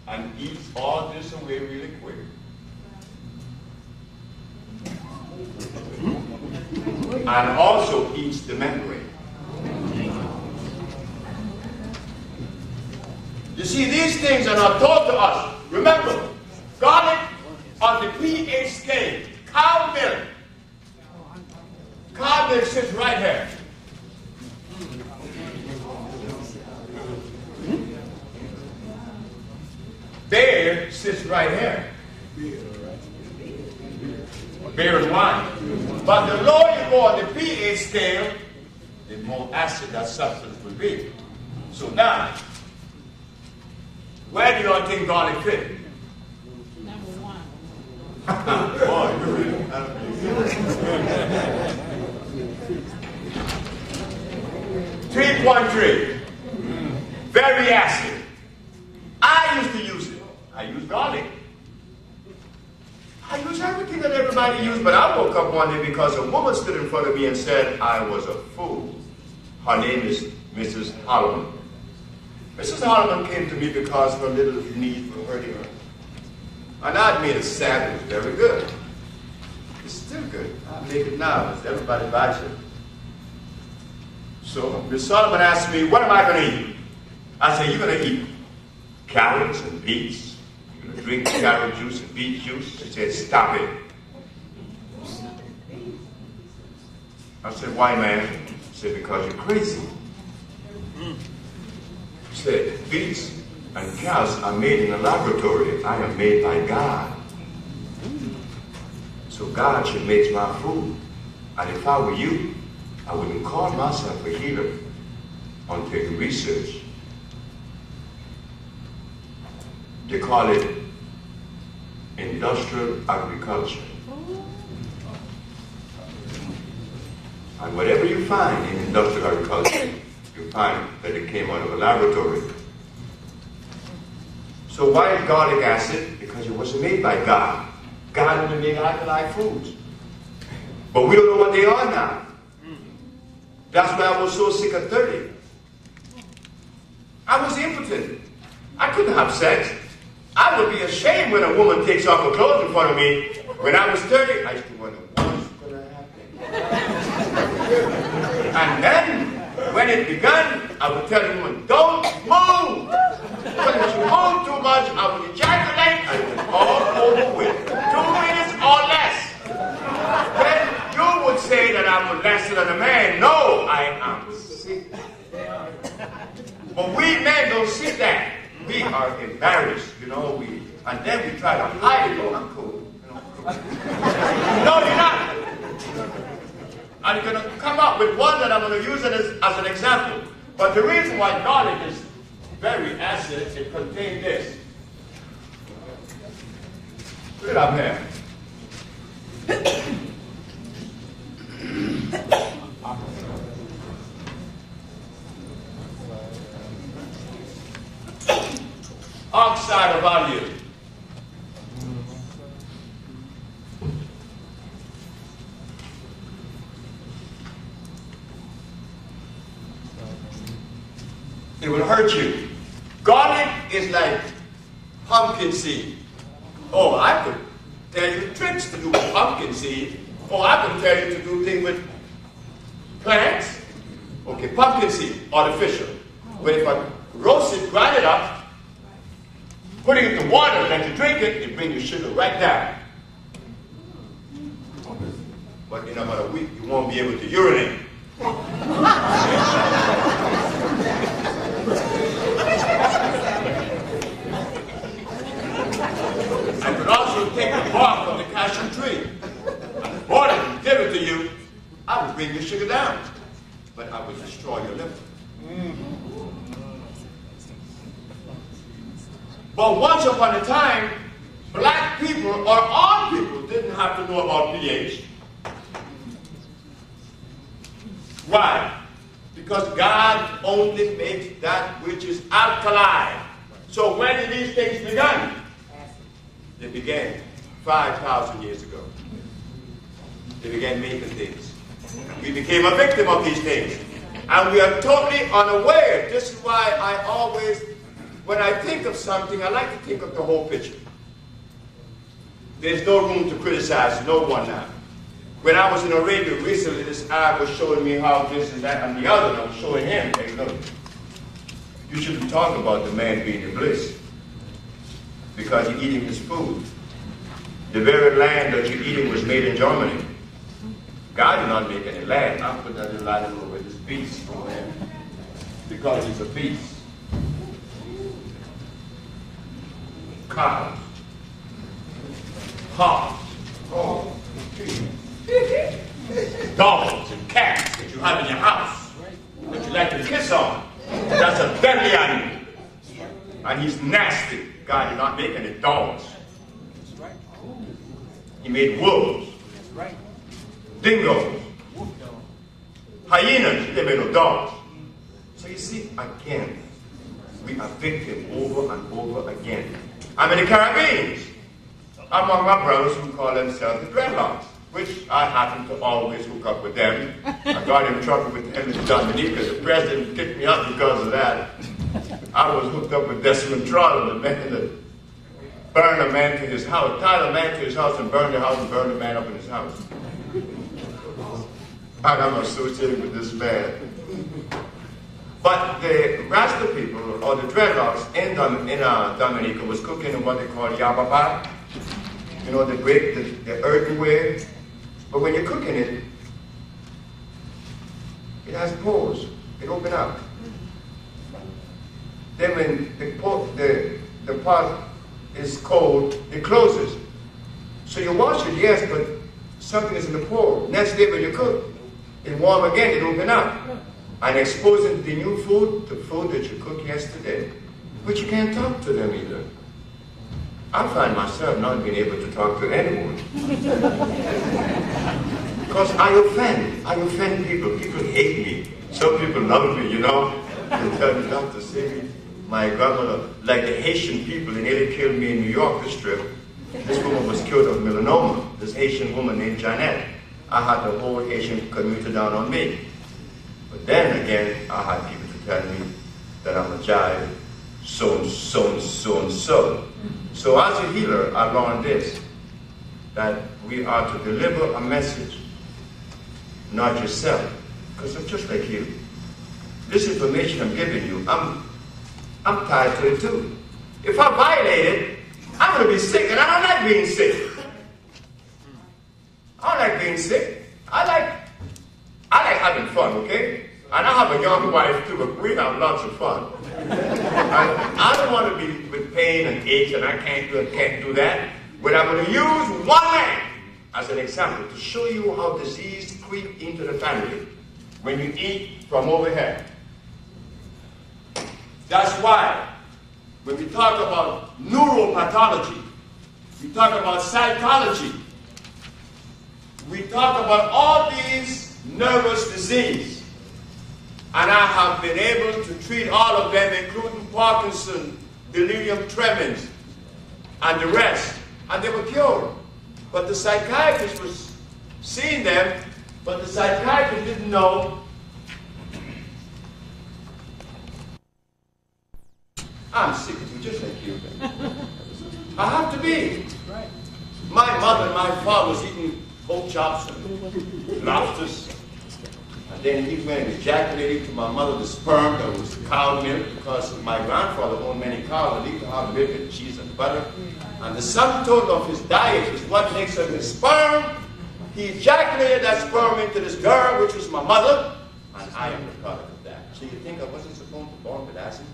and eats all this away really quick. And also eats the membrane. You see, these things are not taught to us. Remember, garlic on the pH scale, cow milk. Cow milk sits right here. Beer sits right here. Beer and wine. But the lower you go on the pH scale, the more acid that substance will be. So now, where do you all think garlic fit? Number one. Boy, you really 3.3. Very acid. I used to use it. I use garlic. I use everything that everybody used, but I woke up one day because a woman stood in front of me and said I was a fool. Her name is Mrs. Holloman. Mrs. Holloman came to me because her little knees were hurting her. And I'd made a salad. It was very good. It's still good. I make it now. Everybody buys it. So Miss Solomon asked me, what am I going to eat? I said, you're going to eat carrots and beets. You're going to drink carrot juice and beet juice. She said, stop it. I said, why, man? She said, because you're crazy. She said, beets and carrots are made in a laboratory. I am made by God. So God should make my food. And if I were you, I wouldn't call myself a healer until you research. They call it industrial agriculture. And whatever you find in industrial agriculture, you find that it came out of a laboratory. So why is garlic acid? Because it wasn't made by God. God only made alkaline foods. But we don't know what they are now. That's why I was so sick at 30. I was impotent. I couldn't have sex. I would be ashamed when a woman takes off her clothes in front of me. When I was 30, I used to wonder, what's going to happen? And then, when it began, I would tell the woman, don't move! Because if you move too much, I would ejaculate and it was all over with. 2 minutes or less. Then you would say that I'm lesser than a man. No, I am sick. But we men don't see that. We are embarrassed, and then we try to hide it. Oh, I'm cool. No, you're not. I'm going to come up with one that I'm going to use it as an example. But the reason why garlic is very acid, it contains this. Put it up here. Oxide of value. It will hurt you. Garlic is like pumpkin seed. Oh, I could tell you tricks to do with pumpkin seed. Or I could tell you to do things with plants. Okay, pumpkin seed, artificial. But if I roast it, grind it up, putting it in water and then you drink it, it brings your sugar right down. But in about a week, you won't be able to urinate. I could also take the bark from the cashew tree and boil it and give it to you. I would bring your sugar down, but I would destroy your liver. But once upon a time, black people or all people didn't have to know about pH. Why? Because God only makes that which is alkaline. So when did these things begin? They began 5,000 years ago. They began making things. We became a victim of these things. And we are totally unaware. This is why I always, when I think of something, I like to think of the whole picture. There's no room to criticize no one now. When I was in Arabia recently, this Arab was showing me how this and that and the other, and I was showing him, hey, look, you shouldn't talk about the man being in bliss because you're eating his food. The very land that you're eating was made in Germany. God did not make any land. I put that in line over this beast over there because he's a beast. Cows, hogs, dogs and cats that you have in your house that you like to kiss on. That's a deadly animal. And he's nasty. God did not make any dogs. He made wolves, dingoes, hyenas. He didn't make no dogs. So you see, again, we are victim over and over again. I'm in the Caribbean, among my brothers who call themselves the dreadlocks, which I happen to always hook up with them. I got in trouble with them in Dominica. The president kicked me out because of that. I was hooked up with Desmond Troll, the man that burned a man to his house, tied a man to his house and burned the house and burned the man up in his house. And I'm associated with this man. But the Rasta people, or the dreadlocks in Dominica, was cooking in what they call yababa. You know, they break the earthenware. But when you're cooking it, it has pores. It opens up. Then when the pot is cold, it closes. So you wash it, yes, but something is in the pore. Next day when you cook, it warm again, it open up. And exposing the new food, the food that you cooked yesterday, but you can't talk to them either. I find myself not being able to talk to anyone. Because I offend people. People hate me. Some people love me, you know. They tell me, Dr. Sebi, my grandmother, like the Haitian people, they nearly killed me in New York this trip. This woman was killed of melanoma, this Haitian woman named Janet. I had the whole Haitian community down on me. But then again, I had people to tell me that I'm a jive, so and so and so and so. So as a healer, I learned this, that we are to deliver a message, not yourself, because I'm just like you. This information I'm giving you, I'm tied to it too. If I violate it, I'm going to be sick, and I don't like being sick. I don't like being sick. I like having fun, okay? And I have a young wife too, but we have lots of fun. I don't want to be with pain and aches, and I can't do that. But I'm going to use one man as an example to show you how disease creeps into the family when you eat from overhead. That's why when we talk about neuropathology, we talk about psychology, we talk about all these nervous diseases. And I have been able to treat all of them, including Parkinson, delirium tremens, and the rest. And they were cured. But the psychiatrist was seeing them, but the psychiatrist didn't know. I'm sick of you, just like you. I have to be. My mother and my father was eating pork chops and lobsters. And then he went and ejaculated to my mother the sperm that was cow milk, because my grandfather owned many cows and he used to have milk and cheese and butter. And the sum total of his diet is what makes up his sperm. He ejaculated that sperm into this girl, which was my mother, and I am the product of that. So you think I wasn't supposed to be born with acid?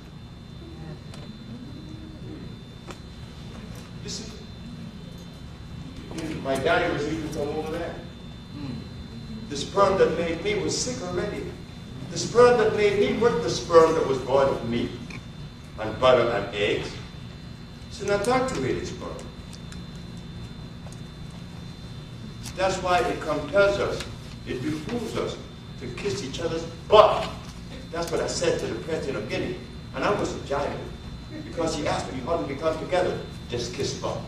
Listen, my daddy was eating from over there. The sperm that made me was sick already. The sperm that made me wasn't the sperm that was born of meat and butter and eggs. It's an adulterated sperm. That's why it compels us, it behooves us to kiss each other's butt. That's what I said to the president of Guinea. And I was a giant. Because she asked me, how did we come together? Just kiss butt.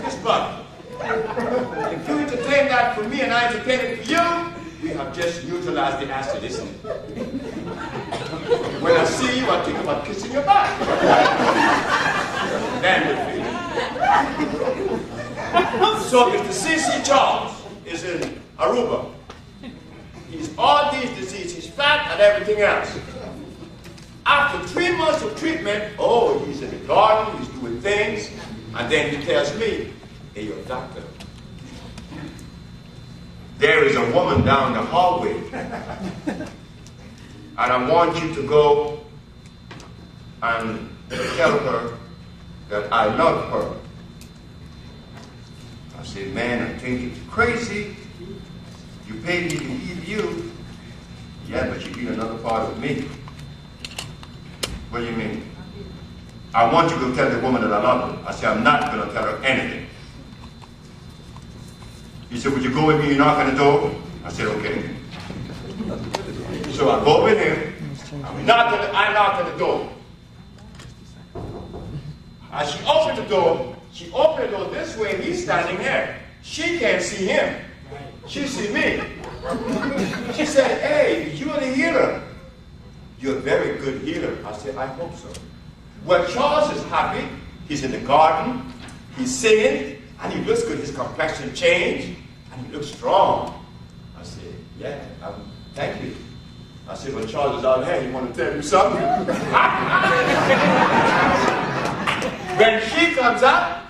Kiss butt. If you entertain that for me and I entertain it for you, we have just neutralized the acid, isn't it? When I see you, I think about kissing your back. Then we'll feel. So Mr. C.C. Charles is in Aruba. He's all these diseases, he's fat and everything else. After 3 months of treatment, oh, he's in the garden, he's doing things, and then he tells me, hey, your doctor, there is a woman down the hallway, and I want you to go and tell her that I love her. I said, man, I think it's crazy. You pay me to heal you. Yeah, but you heal another part of me. What do you mean? I want you to tell the woman that I love her. I said, I'm not going to tell her anything. He said, would you go with me and knock on the door? I said, okay. So I go with him. I knock on the door. As she opened the door, she opened the door this way and he's standing there. She can't see him. She see me. She said, hey, you're the healer. You're a very good healer. I said, I hope so. Well, Charles is happy. He's in the garden. He's singing. And he looks good. His complexion changed. And he looks strong. I said, yeah, thank you. I said, well, Charles is out here. You want to tell me something? When she comes out,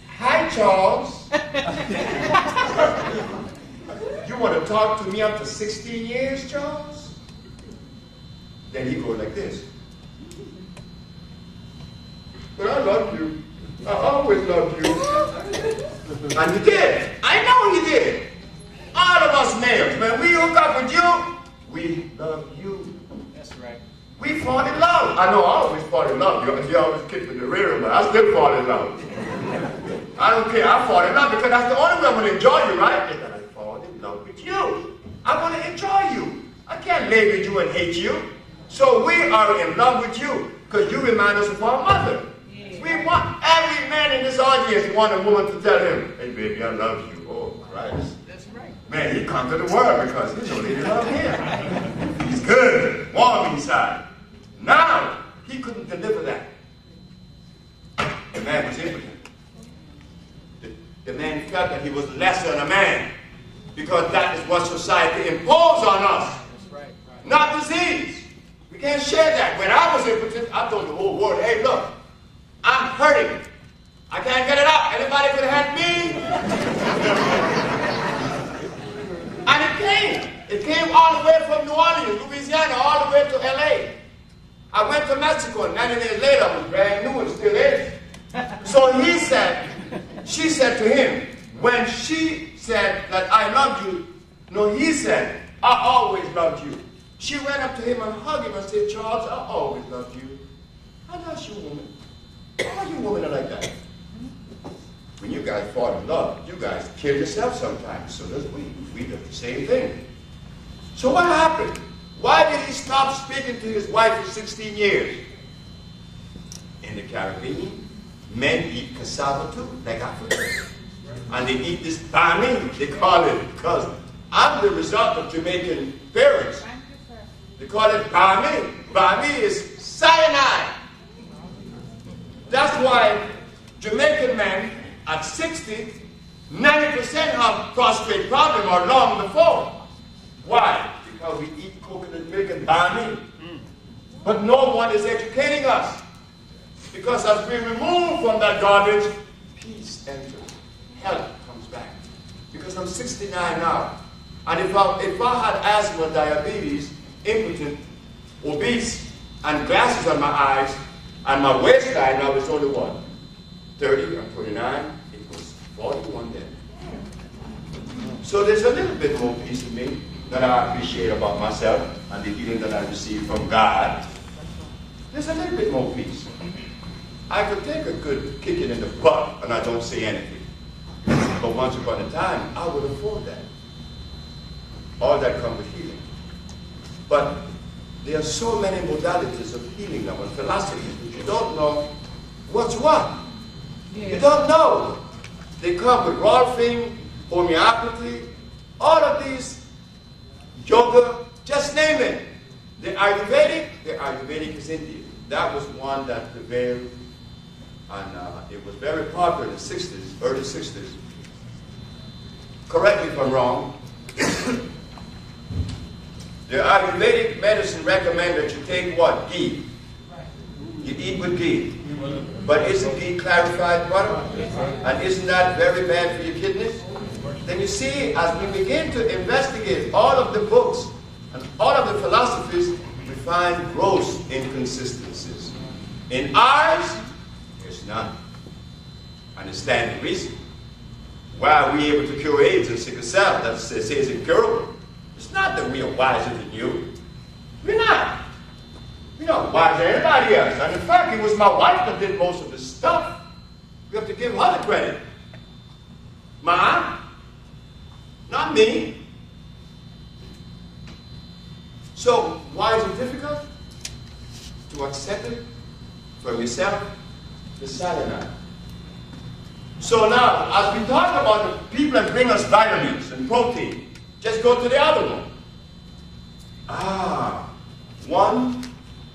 hi, Charles. You want to talk to me after 16 years, Charles? Then he goes like this. But I love you. I always loved you. And he did. I know he did. All of us males, when we hook up with you, we love you. That's right. We fall in love. I know I always fall in love. You always kick me in the rear, but I still fall in love. I don't care. I fall in love because that's the only way I'm going to enjoy you, right? Is that I fall in love with you. I want to enjoy you. I can't label you and hate you. So we are in love with you because you remind us of our mother. We want every man in this audience want a woman to tell him, hey, baby, I love you. Oh, Christ. That's right. Man, he conquered the world because his old lady loved him. He's good, warm inside. Now, he couldn't deliver that. The man was impotent. The man felt that he was less than a man because that is what society imposed on us. That's right. Not disease. We can't share that. When I was impotent, I told the whole world, hey, look, I'm hurting. I can't get it out. Anybody could help me? And it came. It came all the way from New Orleans, Louisiana, all the way to LA. I went to Mexico, and 90 days later, I was brand new and still is. So he said, she said to him, when she said that I love you, no, he said, I always loved you. She ran up to him and hugged him and said, Charles, I always loved you. How does you, woman? Why you women are like that? When you guys fall in love, you guys kill yourself sometimes. So does we. We do the same thing. So what happened? Why did he stop speaking to his wife for 16 years? In the Caribbean, men eat cassava too, like Africans. And they eat this bami, they call it, because I'm the result of Jamaican parents. They call it bami. Bami is cyanide. That's why Jamaican men at 60, 90% have prostate problem or long before. Why? Because we eat coconut milk and bami. But no one is educating us. Because as we remove from that garbage, peace enters. Health comes back. Because I'm 69 now. And if I had asthma, diabetes, impotent, obese, and glasses on my eyes, and my waistline now is only what? 30 or 29, it was 41 then. So there's a little bit more peace in me that I appreciate about myself and the healing that I received from God. There's a little bit more peace. I could take a good kicking in the butt and I don't say anything. But once upon a time, I would afford that. All that comes with healing. But there are so many modalities of healing now and philosophies that you don't know what's what. You don't know. They come with Rolfing, homeopathy, all of these, yoga, just name it. The Ayurvedic is Indian. That was one that prevailed, and it was very popular in the 60s, early 60s. Correct me if I'm wrong. The Ayurvedic medicine recommend that you take what? Ghee. You eat with ghee. But isn't ghee clarified butter? And isn't that very bad for your kidneys? Then you see, as we begin to investigate all of the books and all of the philosophies, we find gross inconsistencies. In ours, there's none. And it stands to reason. Why are we able to cure AIDS and sickle cell? That says it's incurable. It's not that we are wiser than you. We're not. We're not wiser than anybody else. And in fact, it was my wife that did most of this stuff. We have to give her the credit. Ma, not me. So, why is it difficult to accept it from yourself? The cyanide. So now, as we talk about the people that bring us vitamins and protein, just go to the other one. One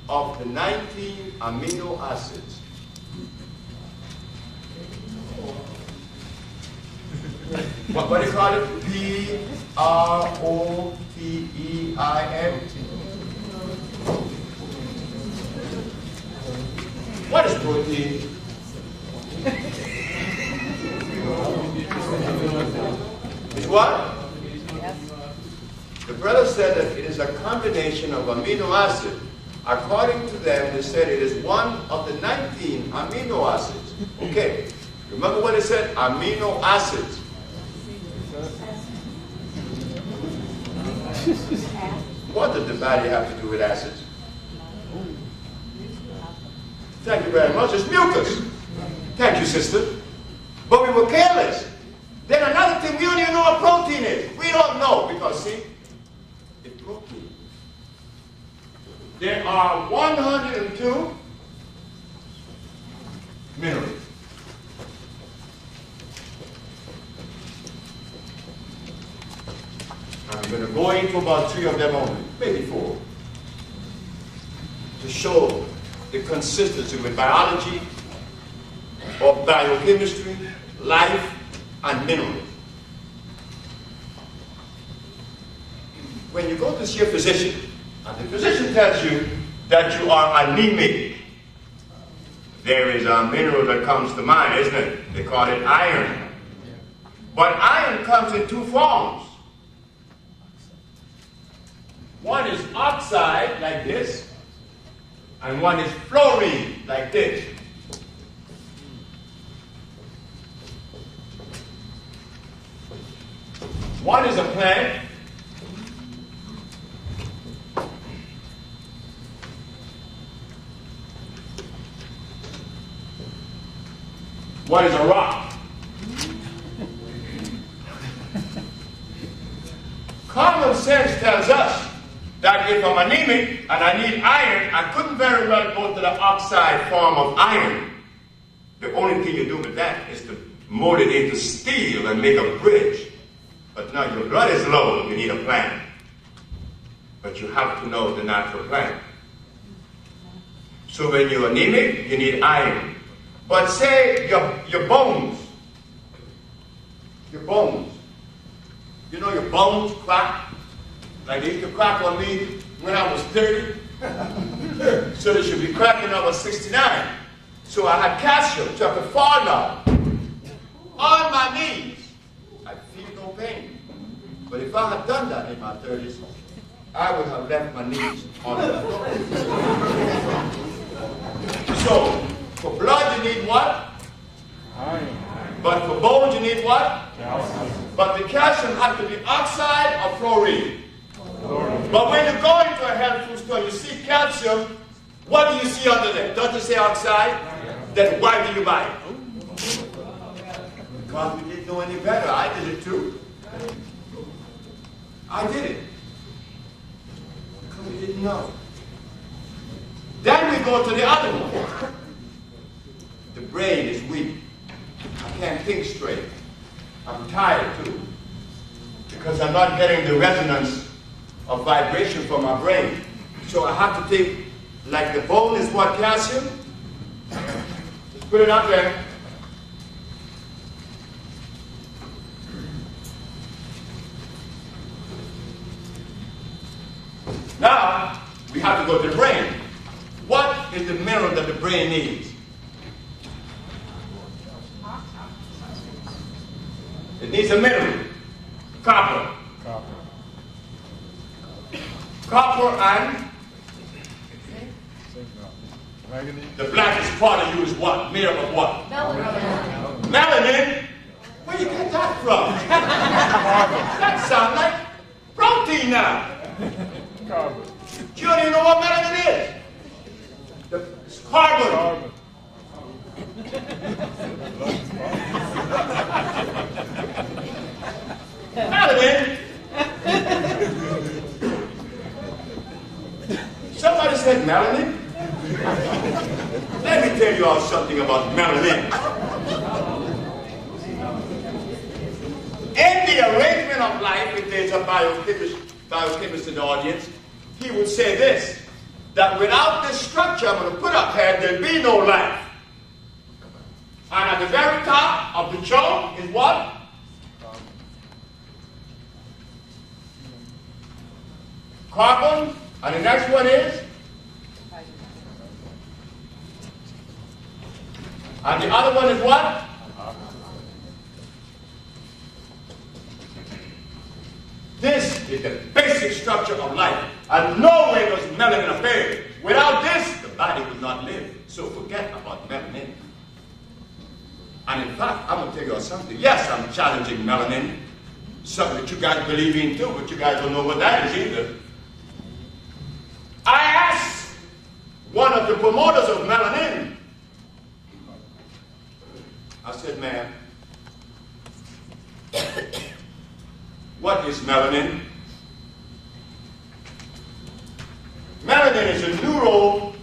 of the 19 amino acids. What do you call it? P-R-O-T-E-I-N. What is protein? It's what? The brother said that it is a combination of amino acid. According to them, they said it is one of the 19 amino acids. Okay, remember what they said? Amino acids. What does the body have to do with acids? Thank you very much. It's mucus. Thank you, sister. But we were careless. Then another thing, we don't even know what protein is. We don't know because, see, it's protein. There are 102 minerals. I'm going to go into about 3 of them only, maybe 4, to show the consistency with biology or biochemistry, life, and minerals. When you go to see a physician, and the physician tells you that you are anemic, there is a mineral that comes to mind, isn't it? They call it iron. But iron comes in 2 forms. One is oxide, like this, and one is fluorine, like this. One is a plant. One is a rock. Common sense tells us that if I'm anemic and I need iron, I couldn't very well go to the oxide form of iron. The only thing you do with that is to mold it into steel and make a bridge. But now your blood is low, you need a plant. But you have to know the natural plant. So when you're anemic, you need iron. But say your bones, you know your bones crack, like they used to crack on me when I was 30. So they should be cracking when I was 69. So I had calcium, so I could fall down on my knees. I feel no pain. But if I had done that in my 30s, I would have left my knees on the floor. So, for blood you need what? Iron. But for bones you need what? Calcium. But the calcium has to be oxide or fluorine. But when you go into a health food store, you see calcium, what do you see under there? Does it say oxide? Yeah. Then why do you buy it? Because we didn't know any better. I did it too. I did it. Because we didn't know. Then we go to the other one. The brain is weak. I can't think straight. I'm tired too. Because I'm not getting the resonance of vibration from my brain. So I have to think, like the bone is what, calcium? Just put it up there. Now, we have to go to the brain. What is the mineral that the brain needs? It needs a mineral. Copper. Copper and the blackest part of you is what? Made up of what? Melanin. Melanin? Where you get that from? That sounds like protein now. You don't even know what melanin is. It's carbon. Melanin. Somebody said melanin? Let me tell you all something about melanin. In the arrangement of life, if there's a biochemist in the audience, he would say this, that without this structure I'm going to put up here, there'll be no life. And at the very top of the chunk is what? Carbon. And the next one is? And the other one is what? This is the basic structure of life. And no way does melanin appear. Without this, the body will not live. So forget about melanin. And in fact, I'm going to tell you something. Yes, I'm challenging melanin. Something that you guys believe in too, but you guys don't know what that is either. I asked one of the promoters of melanin. I said, man, what is melanin? Melanin is a neural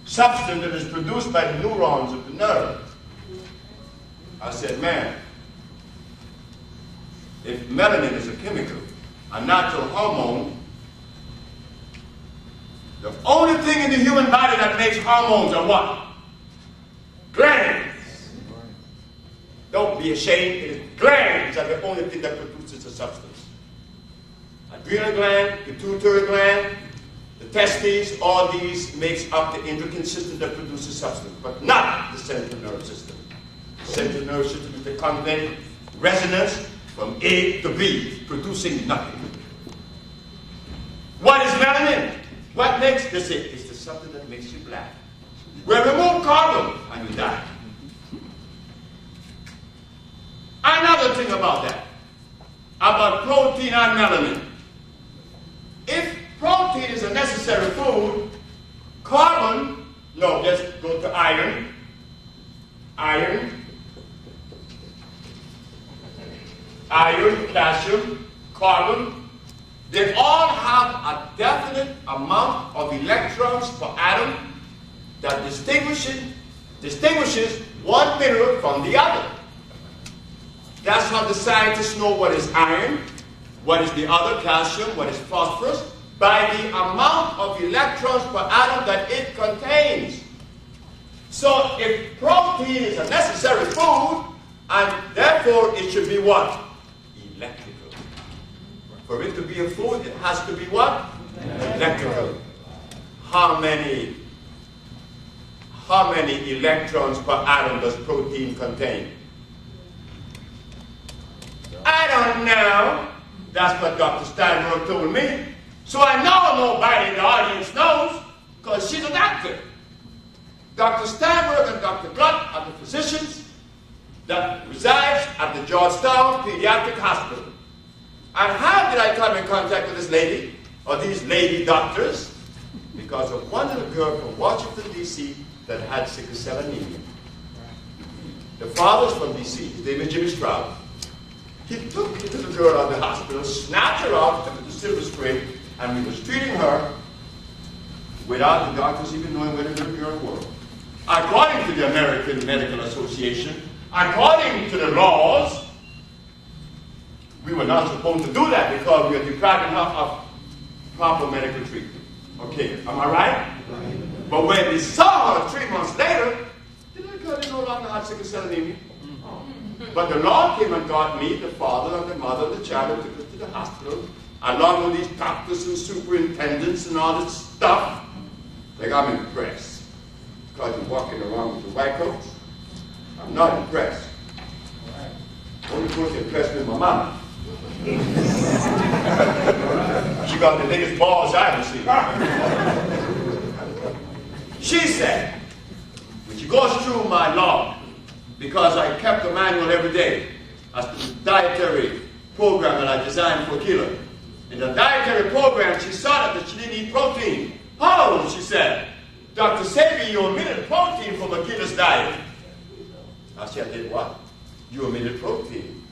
substance that is produced by the neurons of the nerve. I said, man, if melanin is a chemical, a natural hormone, the only thing in the human body that makes hormones are what? Glands. Don't be ashamed. It is glands are the only thing that produces a substance. Adrenal gland, pituitary gland, the testes, all these makes up the endocrine system that produces substance, but not the central nervous system. The central nervous system is the conveying resonance from A to B, producing nothing. What is melanin? What makes this? It's the something that makes you black. We remove carbon and you die. Another thing about that, about protein and melanin. If protein is a necessary food, carbon, no, let's go to iron. Iron, calcium, carbon, they all have a definite amount of electrons per atom that distinguishes one mineral from the other. That's how the scientists know what is iron, what is the other, calcium, what is phosphorus, by the amount of electrons per atom that it contains. So if protein is a necessary food, and therefore it should be what? Electrical. For it to be a food, it has to be what? Electrical. How many electrons per atom does protein contain? I don't know. That's what Dr. Steinberg told me. So I know nobody in the audience knows, because she's a doctor. Dr. Steinberg and Dr. Gluck are the physicians that resides at the Georgetown Pediatric Hospital. And how did I come in contact with this lady, or these lady doctors? Because of one little girl from Washington, D.C. that had sickle cell anemia. The father's from D.C., his name is Jimmy Stroud. He took the little girl out of the hospital, snatched her out, took her to Silver Spring, and he was treating her without the doctors even knowing where the little girl was. According to the American Medical Association, according to the laws, we were not supposed to do that because we are depriving her of proper medical treatment. Okay, am I right? But when we saw her 3 months later, the little girl no longer had sickle cell anemia. But the law came and got me, the father and the mother, the child, and took us to the hospital, along with these doctors and superintendents and all this stuff. Like, I'm impressed. Because you're walking around with the white coats. I'm not impressed. Only person impressed me is my mama. She got the biggest balls I ever seen. She said, when she goes through my log, because I kept a manual every day as to the dietary program that I designed for Keeler. In the dietary program, she saw that she didn't eat protein. Oh, she said, Dr. Sebi, you omitted protein from a Keeler's diet. I said, I did what? You omitted protein.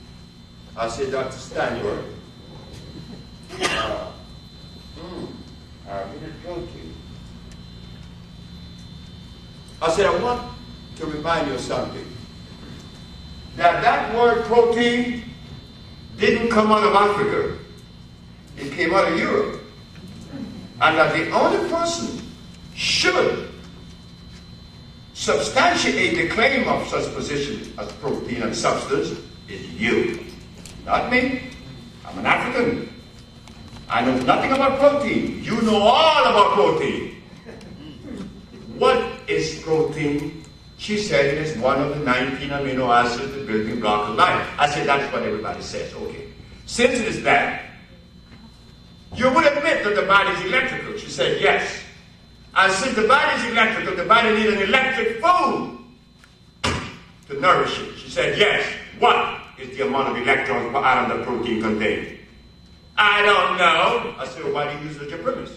I said, Dr. Steinberg, I omitted protein. I said, I want to remind you of something. That word protein didn't come out of Africa. It came out of Europe. And that the only person should substantiate the claim of such position as protein and substance is you. Not me. I'm an African. I know nothing about protein. You know all about protein. What is protein? She said it is one of the 19 amino acids, the building block of life. I said, that's what everybody says. Okay. Since it is that, you would admit that the body is electrical. She said, yes. And since the body is electrical, the body needs an electric food to nourish it. She said, yes. What is the amount of electrons per atom that protein contains? I don't know. I said, well, why do you use it as your premise?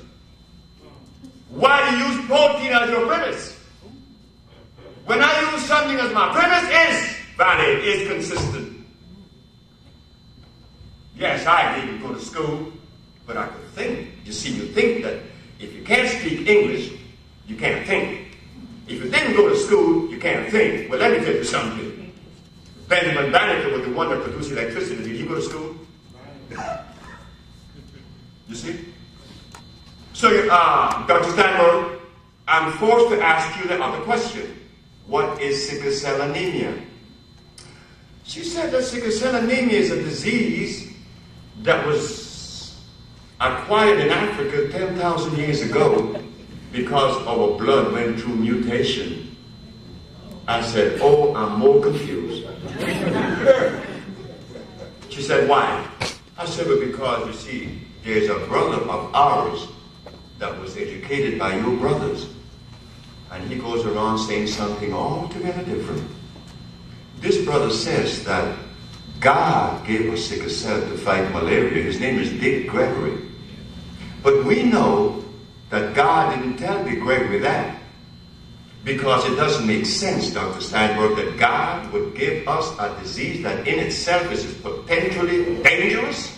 Why do you use protein as your premise? When I use something as my premise, is valid, is consistent. Yes, I didn't go to school, but I could think. You see, you think that if you can't speak English, you can't think. If you didn't go to school, you can't think. Well, let me tell you something. Benjamin Banneker was the one that produced electricity. Did he go to school? You see? So, Dr. Steinberg, I'm forced to ask you the other question. What is sickle cell anemia? She said that sickle cell anemia is a disease that was acquired in Africa 10,000 years ago because our blood went through mutation. I said, oh, I'm more confused. She said, why? I said, well, because, you see, there's a brother of ours that was educated by your brothers. And he goes around saying something altogether different. This brother says that God gave us sickle cell to fight malaria. His name is Dick Gregory. But we know that God didn't tell Dick Gregory that. Because it doesn't make sense, Dr. Steinberg, that God would give us a disease that in itself is potentially dangerous.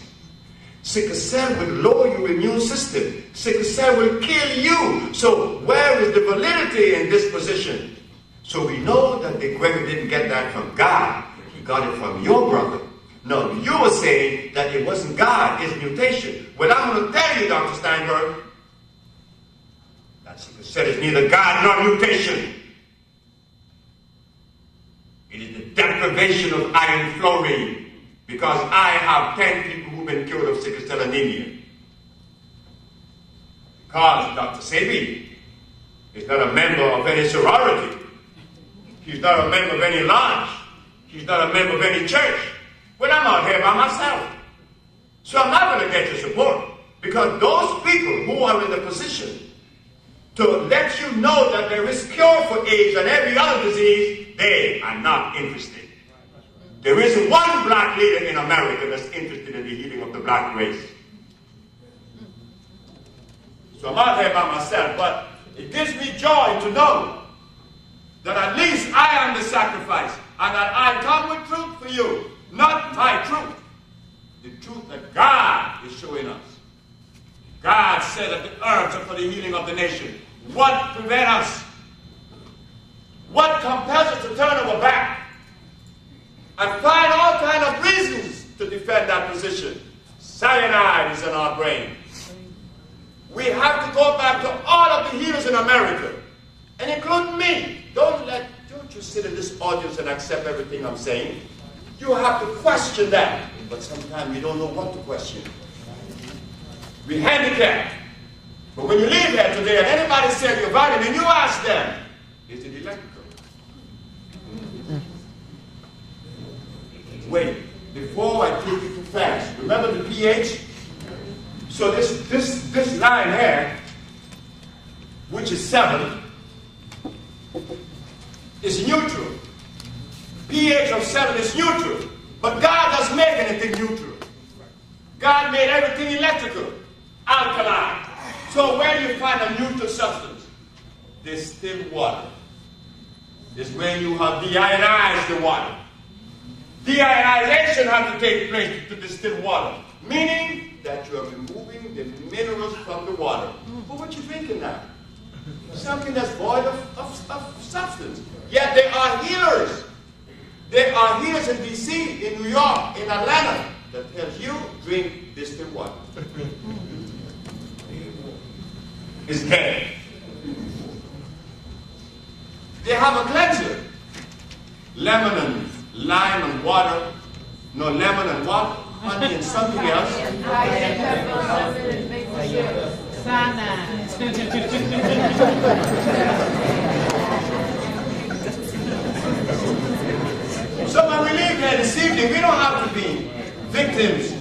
Sickle cell will lower your immune system. Sickle cell will kill you. So where is the validity in this position? So we know that Dick Gregory didn't get that from God. He got it from your brother. No, you were saying that it wasn't God, it's mutation. Well, I'm going to tell you, Dr. Steinberg, that sickle cell is neither God nor mutation. It is the deprivation of iron fluoride. Because I have 10 people who've been cured of sickle cell anemia. Because Dr. Sebi is not a member of any sorority. He's not a member of any lodge. He's not a member of any church. Well, I'm out here by myself. So I'm not going to get your support. Because those people who are in the position to let you know that there is cure for AIDS and every other disease, they are not interested. There isn't one black leader in America that's interested in the healing of the black race. So I'm out here by myself, but it gives me joy to know that at least I am the sacrifice, and that I come with truth for you, not my truth, the truth that God is showing us. God said that the herbs are for the healing of the nation. What prevents us? What compels us to turn our back and find all kinds of reasons to defend that position? Cyanide is in our brain. We have to go back to all of the healers in America, and including me. Don't you sit in this audience and accept everything I'm saying. You have to question that. But sometimes you don't know what to question. We're handicapped. But when you leave here today and anybody says you're vitamin, you ask them, is it electrical? Wait, before I take it too fast, remember the pH? So this line here, which is 7, is neutral. pH of 7 is neutral. But God doesn't make anything neutral. God made everything electrical, alkaline. So where do you find a neutral substance? Distilled water. Is when you have deionized the water. Deionization has to take place to distill water, meaning that you are removing the minerals from the water. But what you drinking now? Something that's void of substance. Yet they are healers. There are healers in D.C., in New York, in Atlanta, that tells you drink distilled water. It's dead. They have a cleanser. Lemon and lime and water. No, lemon and water. Honey and something else. So when we leave here this evening, we don't have to be victims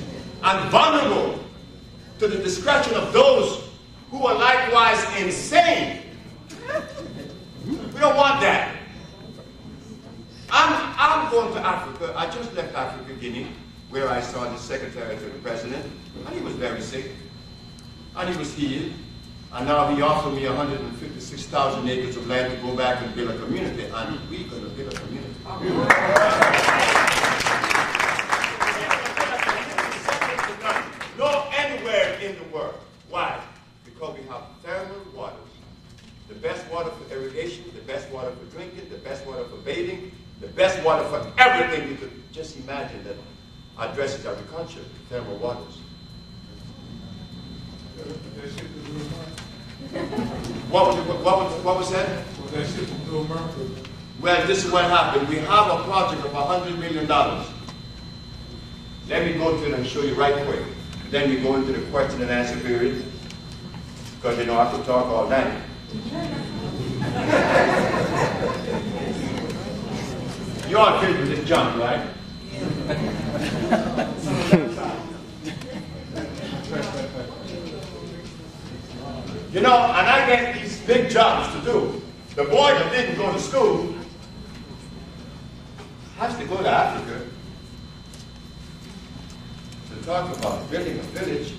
and vulnerable to the discretion of those who are likewise insane. We don't want that. I'm going to Africa. I just left Africa, Guinea, where I saw the secretary to the president, and he was very sick, and he was healed, and now he offered me 156,000 acres of land to go back and build a community, and we're going to build a community. No anywhere in the world. Why? Because we have thermal waters. The best water for irrigation, the best water for drinking, the best water for bathing, the best water for everything you could just imagine that addresses agriculture, thermal waters. What was that? Well, this is what happened. We have a project of $100 million. Let me go to it and show you right quick. Then we go into the question and answer period, because you know I could talk all night. You all kids with this junk, right? You know, and I get these big jobs to do. The boy that didn't go to school has to go to Africa to talk about building a village.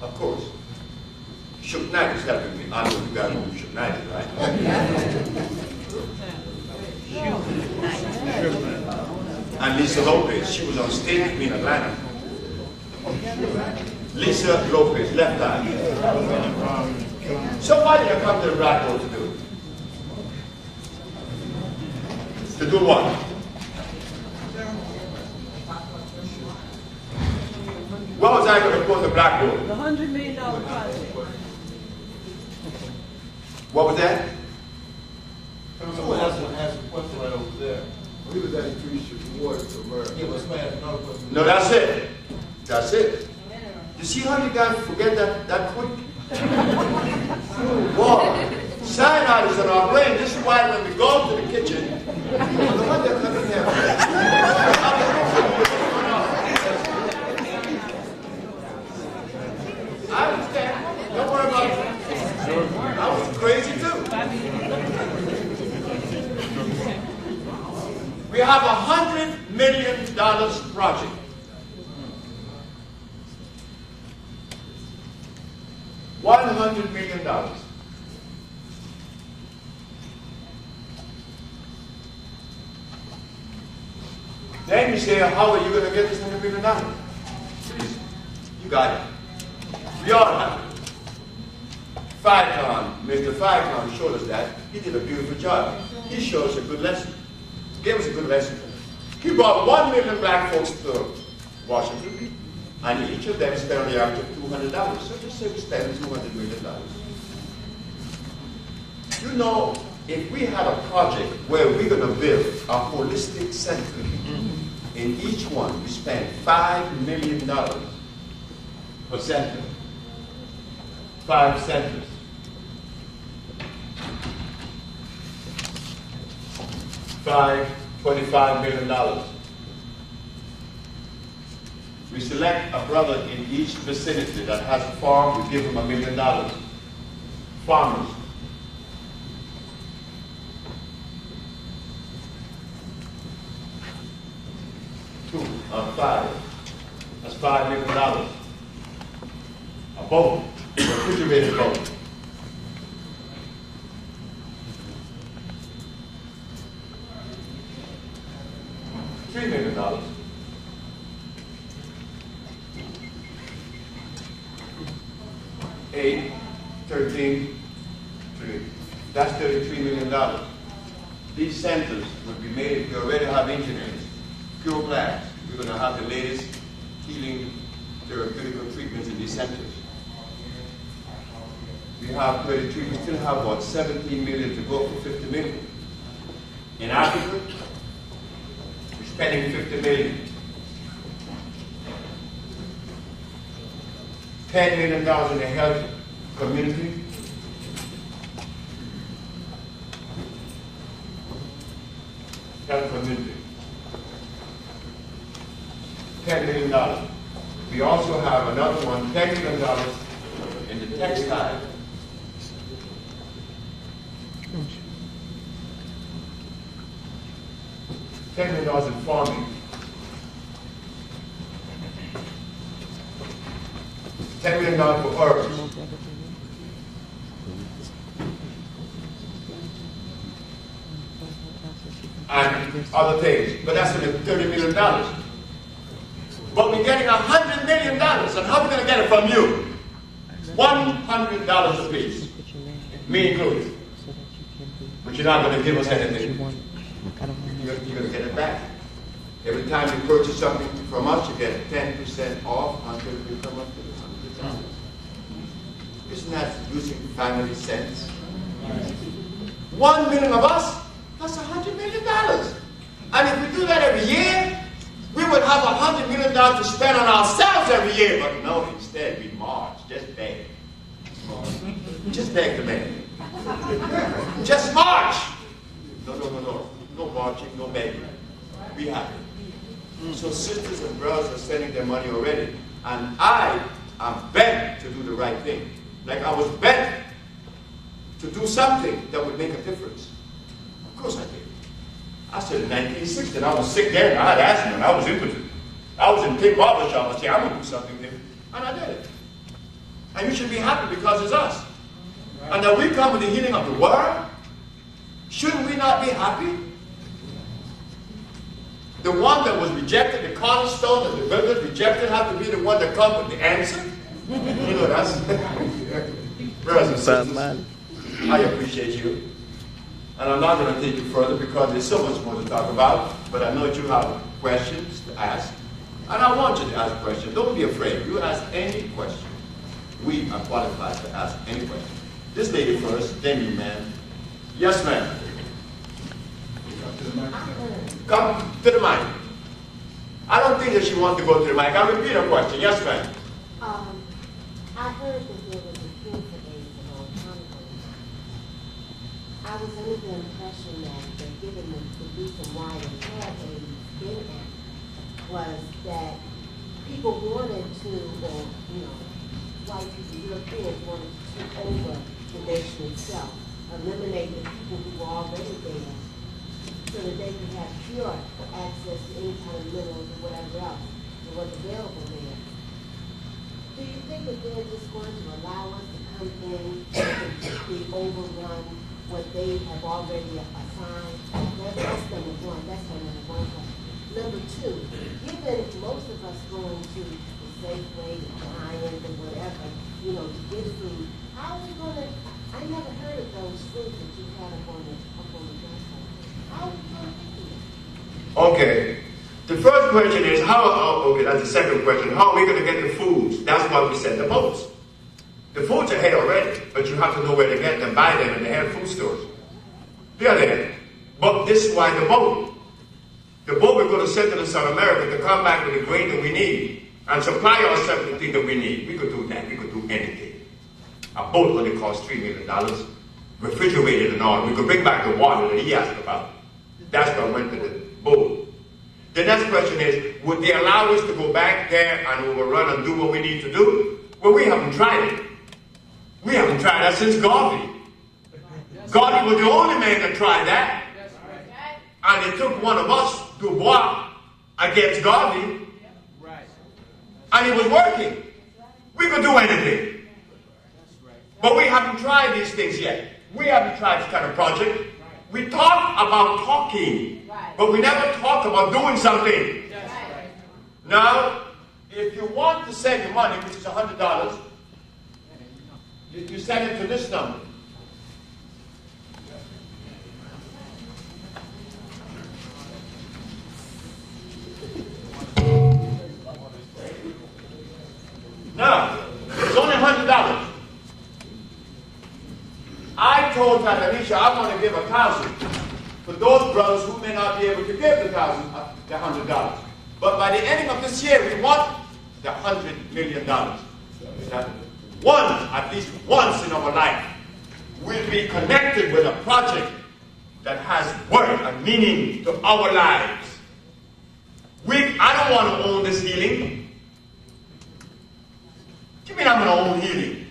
Of course, Shook Knight is helping me. I know you guys know who Shook Knight is, right? And Lisa Lopez, she was on stage with me in Atlanta. Lisa Lopez, left eye. So why did I come to the Black Hole to do? To do what? What was I going to put the Black Hole? The $100 million project. What was that? Someone else has a question right over there. We was at a tree shooting water to America. Yeah, but somebody has another question. No, that's it. That's it. You see how you guys forget that quick? Wow. Cyanide is in our brain. This is why when we go to the kitchen, what they're coming here. I understand. Don't worry about it. I was crazy too. We have $100 million project. $100 million. Then you say, how are you going to get this $100 million? Please, you got it. We all have it. Mr. Farrakhan showed us that. He did a beautiful job. He showed us a good lesson. Gave us a good lesson. He brought 1 million black folks to Washington, and each of them spent on the average of $200. So just say we spend $200 million. You know, if we had a project where we're going to build a holistic center, in each one we spend $5 million per center. 5 centers. $25 million. We select a brother in each vicinity that has a farm, we give him $1 million. Farmers. Two, 5. That's $5 million. A boat, a refrigerated boat. $3 million. 8, 13, 3. That's $33 million. These centers would be made if we already have engineers, pure blacks. We're going to have the latest healing therapeutical treatments in these centers. We have 33, we still have about 17 million to go for 50 million. In Africa, we're spending 50 million. $10 million in the health community. Health community. $10 million. We also have another one, $10 million in the textile. $10 million in farming. $10 million for herbs. And other things. But that's only $30 million. But we're getting $100 million. And how are we going to get it from you? $100 a piece. Me included. But you're not going to give us anything. You're going to get it back. Every time you purchase something from us, you get 10% off until you come up to the $100. Isn't that using family sense? 1 million of us, that's $100 million. And if we do that every year, we would have $100 million to spend on ourselves every year. But no, instead we march, just beg. Just beg the man. Just march. No. No marching, no begging. Be happy. So sisters and brothers are spending their money already. And I am bent to do the right thing. Like I was bent to do something that would make a difference. Of course I did. I said in 1960, and I was sick then, I had asthma, and I was impotent. I was in Pink Barber Shop, I said, I'm going to do something different. And I did it. And you should be happy because it's us. And that we come with the healing of the world. Shouldn't we not be happy? The one that was rejected, the cornerstone that the builders rejected, had to be the one that comes with the answer. You know, that's brothers and sisters, I appreciate you. And I'm not going to take you further because there's so much more to talk about, but I know that you have questions to ask. And I want you to ask questions. Don't be afraid. You ask any question. We are qualified to ask any question. This lady first, then you, ma'am. Yes, ma'am. Come to the mic. I don't think that she wants to go to the mic. I'll repeat her question. Yes, ma'am. I heard that there was a cure for AIDS a long time ago. I was under the impression that given the reason why they had AIDS in it was that people wanted to, or white people, Europeans wanted to take over the nation itself, eliminate the people who were already there, so that they could have pure access to any kind of minerals or whatever else that was available there. Do you think that they're just going to allow us to come in and completely overrun what they have already assigned? That's number one. That's my number one question. Number two, given most of us going to the Safeway, the Giant, or whatever, you know, to get food, how are we gonna, I never heard of those foods that you had up on the website. How are we gonna get them? Okay. The first question is okay, that's the second question. How are we going to get the foods? That's why we send the boats. The foods are here already, but you have to know where to get them, buy them, and they have food stores. They are there. But this is why the boat. The boat we're going to send to South America to come back with the grain that we need and supply ourselves with the thing that we need. We could do that. We could do anything. A boat only costs $3 million, refrigerated and all. We could bring back the water that he asked about. That's why I went to the boat. The next question is, would they allow us to go back there and overrun and do what we need to do? Well, we haven't tried it. We haven't tried that since Garvey. Garvey was the only man that tried that. And it took one of us, Dubois, against Garvey. And it was working. We could do anything. But we haven't tried these things yet. We haven't tried this kind of project. We talk about talking, but we never talk about doing something. Now, if you want to send your money, which is $100, you send it to this number. Now, it's only $100. I told Tatanisha I want to give $1,000 for those brothers who may not be able to give the $100. But by the ending of this year, we want the $100 million. That at least once in our life, we'll be connected with a project that has worth and meaning to our lives. I don't want to own this healing. You mean I'm going to own healing?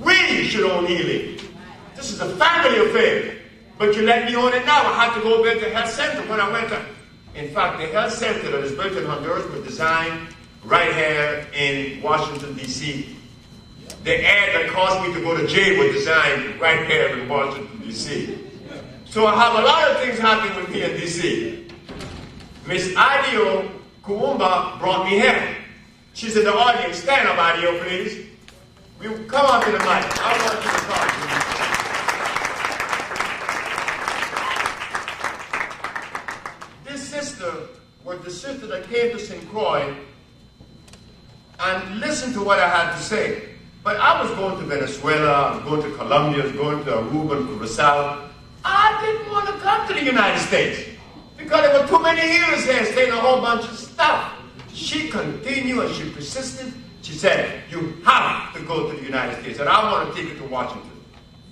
We should own healing. This is a family affair. But you let me own it now. I had to go over to the health center when I went to. In fact, the health center that is built in Honduras was designed right here in Washington, D.C. The ad that caused me to go to jail was designed right here in Washington, D.C. So I have a lot of things happening with me in D.C. Miss Adio Kuumba brought me here. She's in the audience. Stand up, Adio, please. Come on to the mic. I want you to talk to me. This sister was the sister that came to St. Croix and listened to what I had to say. But I was going to Venezuela, I was going to Colombia, I was going to Aruba and Curacao. I didn't want to come to the United States because there were too many healers there saying a whole bunch of stuff. She continued and she persisted. She said, you have to go to the United States, and I want to take you to Washington.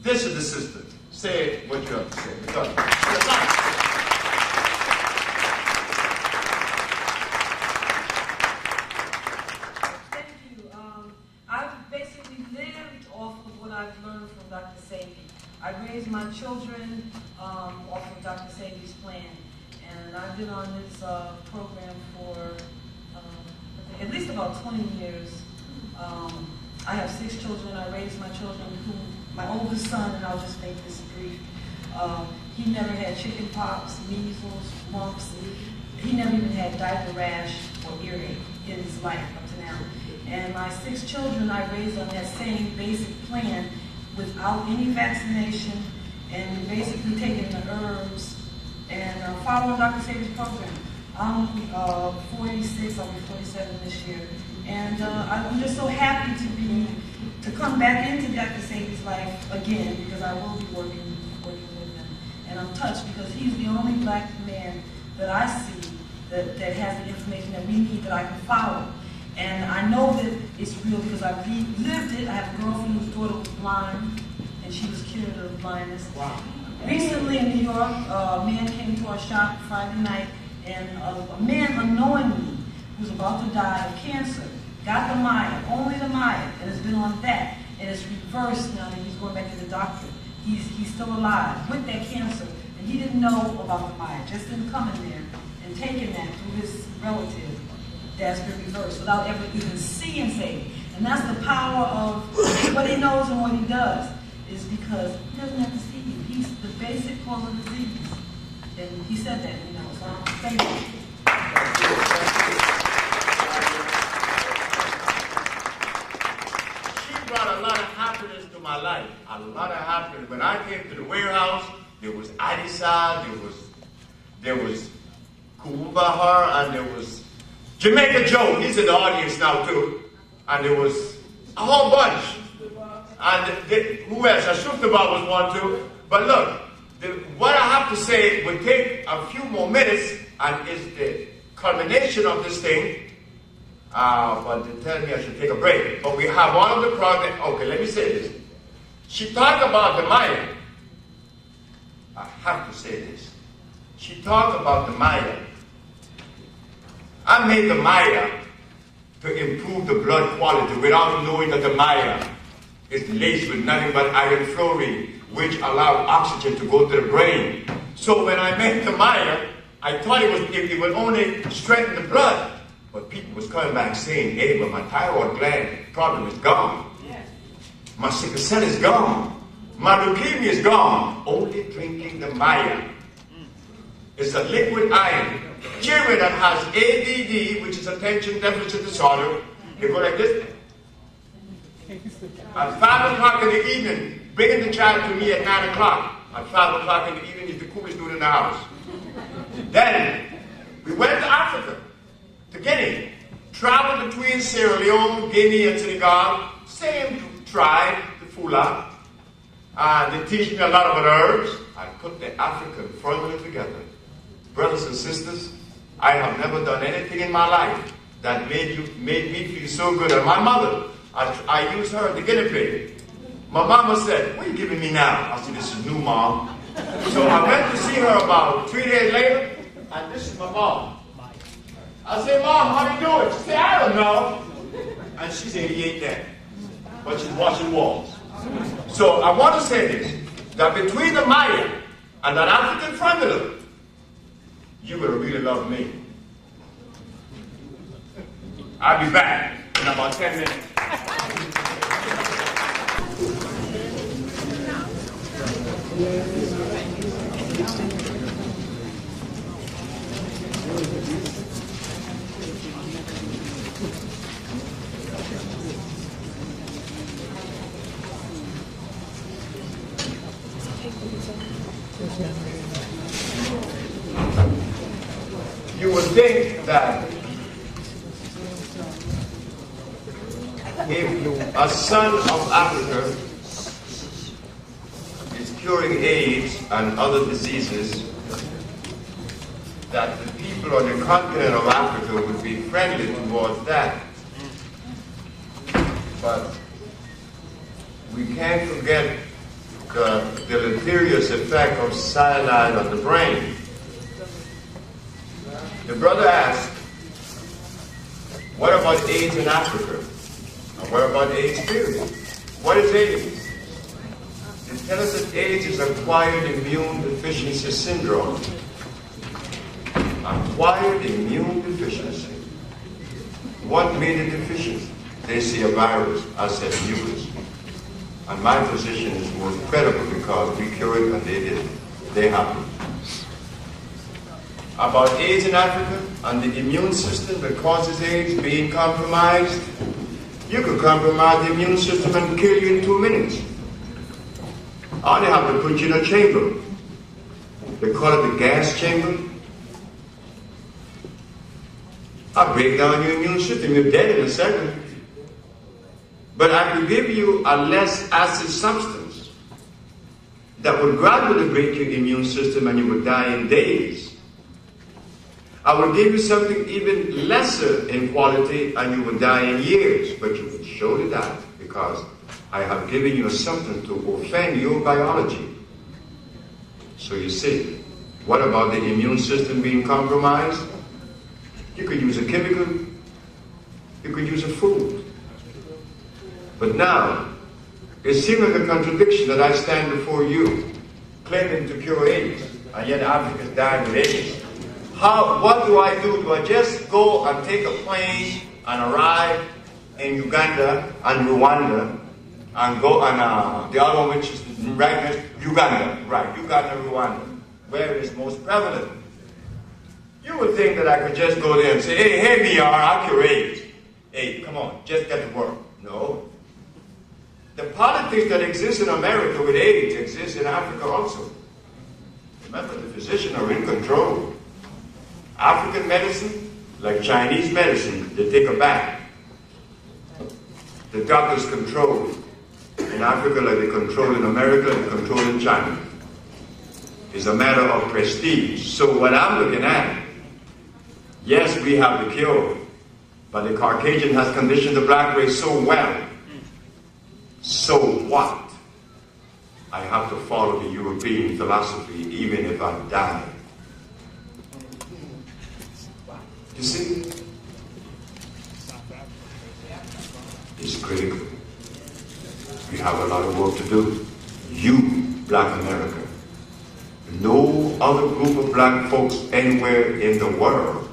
This is the sister. Say what you have to say. Thank you. I've basically lived off of what I've learned from Dr. Sebi. I raised my children off of Dr. Sebi's plan, and I've been on this program for at least about 20 years. I have 6 children. I raised my children, my oldest son, and I'll just make this brief. He never had chicken pox, measles, mumps. He never even had diaper rash or earache in his life up to now. And my 6 children I raised on that same basic plan without any vaccination and basically taking the herbs and following Dr. Sebi's program. I'm 46, I'll be 47 this year. And I'm just so happy to come back into Dr. Sebi's life again, because I will be working with him. And I'm touched because he's the only black man that I see that has the information that we need that I can follow. And I know that it's real because I've lived it. I have a girlfriend whose daughter was blind, and she was cured of blindness. Wow. Recently in New York, a man came to our shop Friday night, and a man unknowingly who was about to die of cancer got the Maya, only the Maya, and has been on that, and it's reversed now that he's going back to the doctor. He's still alive with that cancer, and he didn't know about the Maya, just didn't come in there and taking that through his relative that's been reversed without ever even seeing Sebi. And that's the power of what he knows and what he does, is because he doesn't have to see you. He's the basic cause of disease. And he said that, so thank you. brought a lot of happiness to my life. A lot of happiness. When I came to the warehouse, there was Adisa, there was Kumbahar, and there was Jamaica Joe. He's in the audience now too. And there was a whole bunch. And who else? Ashuftabad was one too. But look, what I have to say will take a few more minutes and is the culmination of this thing. But they tell me I should take a break. But we have one of the projects. Okay, let me say this. She talked about the Maya. I have to say this. She talked about the Maya. I made the Maya to improve the blood quality without knowing that the Maya is laced with nothing but iron fluoride, which allows oxygen to go to the brain. So when I made the Maya, I thought it would only strengthen the blood. But people was coming back saying, hey, but my thyroid gland problem is gone. Yes. My sickle cell is gone. My leukemia is gone. Only drinking the Maya. It's a liquid iron. Children that has ADD, which is attention deficit disorder, they go like this. At 5 o'clock in the evening, bringing the child to me at 9 o'clock. At 5 o'clock in the evening is the coolest dude in the house. Then, we went to Africa. To Guinea, traveled between Sierra Leone, Guinea, and Senegal, same tribe, the Fula. They teach me a lot about herbs. I put the African formula together. Brothers and sisters, I have never done anything in my life that made me feel so good. And my mother, I used her as the guinea pig. My mama said, what are you giving me now? I said, this is new, Mom. So I went to see her about 3 days later, and this is my mom. I said, Mom, how you doing? She said, I don't know. And she's 88 then. But she's washing walls. So I want to say this, that between the Maya and that African formula, you will really love me. I'll be back in about 10 minutes. You would think that if a son of Africa is curing AIDS and other diseases, that the people on the continent of Africa would be friendly towards that. But we can't forget the deleterious effect of cyanide on the brain. The brother asked, what about AIDS in Africa? And what about AIDS period? What is AIDS? They tell us that AIDS is acquired immune deficiency syndrome. Acquired immune deficiency. What made it deficient? They say a virus. I said mucus. And my position is more credible because we cured it and they did it. They happened. About AIDS in Africa and the immune system that causes AIDS being compromised, you could compromise the immune system and kill you in 2 minutes. I only have to put you in a chamber. They call it the gas chamber. I break down your immune system, you're dead in a second. But I could give you a less acid substance that would gradually break your immune system and you would die in days. I will give you something even lesser in quality and you will die in years, but you will surely die because I have given you something to offend your biology. So you see, what about the immune system being compromised? You could use a chemical, you could use a food. But now, it seems like a contradiction that I stand before you, claiming to cure AIDS, and yet Africa is dying with AIDS. What do I do? Do I just go and take a plane and arrive in Uganda and Rwanda and go on the other one which is right next Uganda, right, Uganda, Rwanda, where it is most prevalent? You would think that I could just go there and say, hey, here we are, I'll cure AIDS. Hey, come on, just get to work. No. politics that exists in America with AIDS exists in Africa also. Remember, the physicians are in control. African medicine, like Chinese medicine, they take a back. The doctors control in Africa like they control in America and control in China. It's a matter of prestige. So what I'm looking at, yes, we have the cure, but the Caucasian has conditioned the black race so well. So what? I have to follow the European philosophy even if I die. You see? It's critical. We have a lot of work to do. You, black America. No other group of black folks anywhere in the world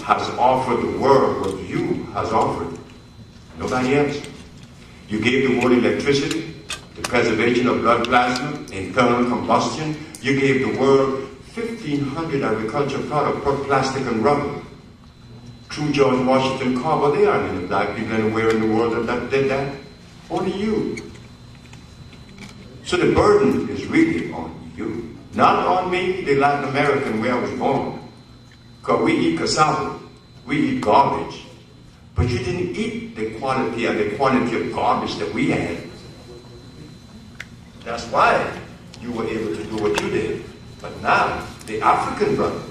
has offered the world what you has offered. Nobody else. You gave the world electricity, the preservation of blood plasma, internal combustion. You gave the world 1,500 agricultural products, pork, plastic, and rubber. True George Washington Carver, they aren't any black people anywhere in the world that did that. Only you. So the burden is really on you. Not on me, the Latin American where I was born. Because we eat cassava, we eat garbage. But you didn't eat the quality and the quantity of garbage that we had. That's why you were able to do what you did. But now, the African brother,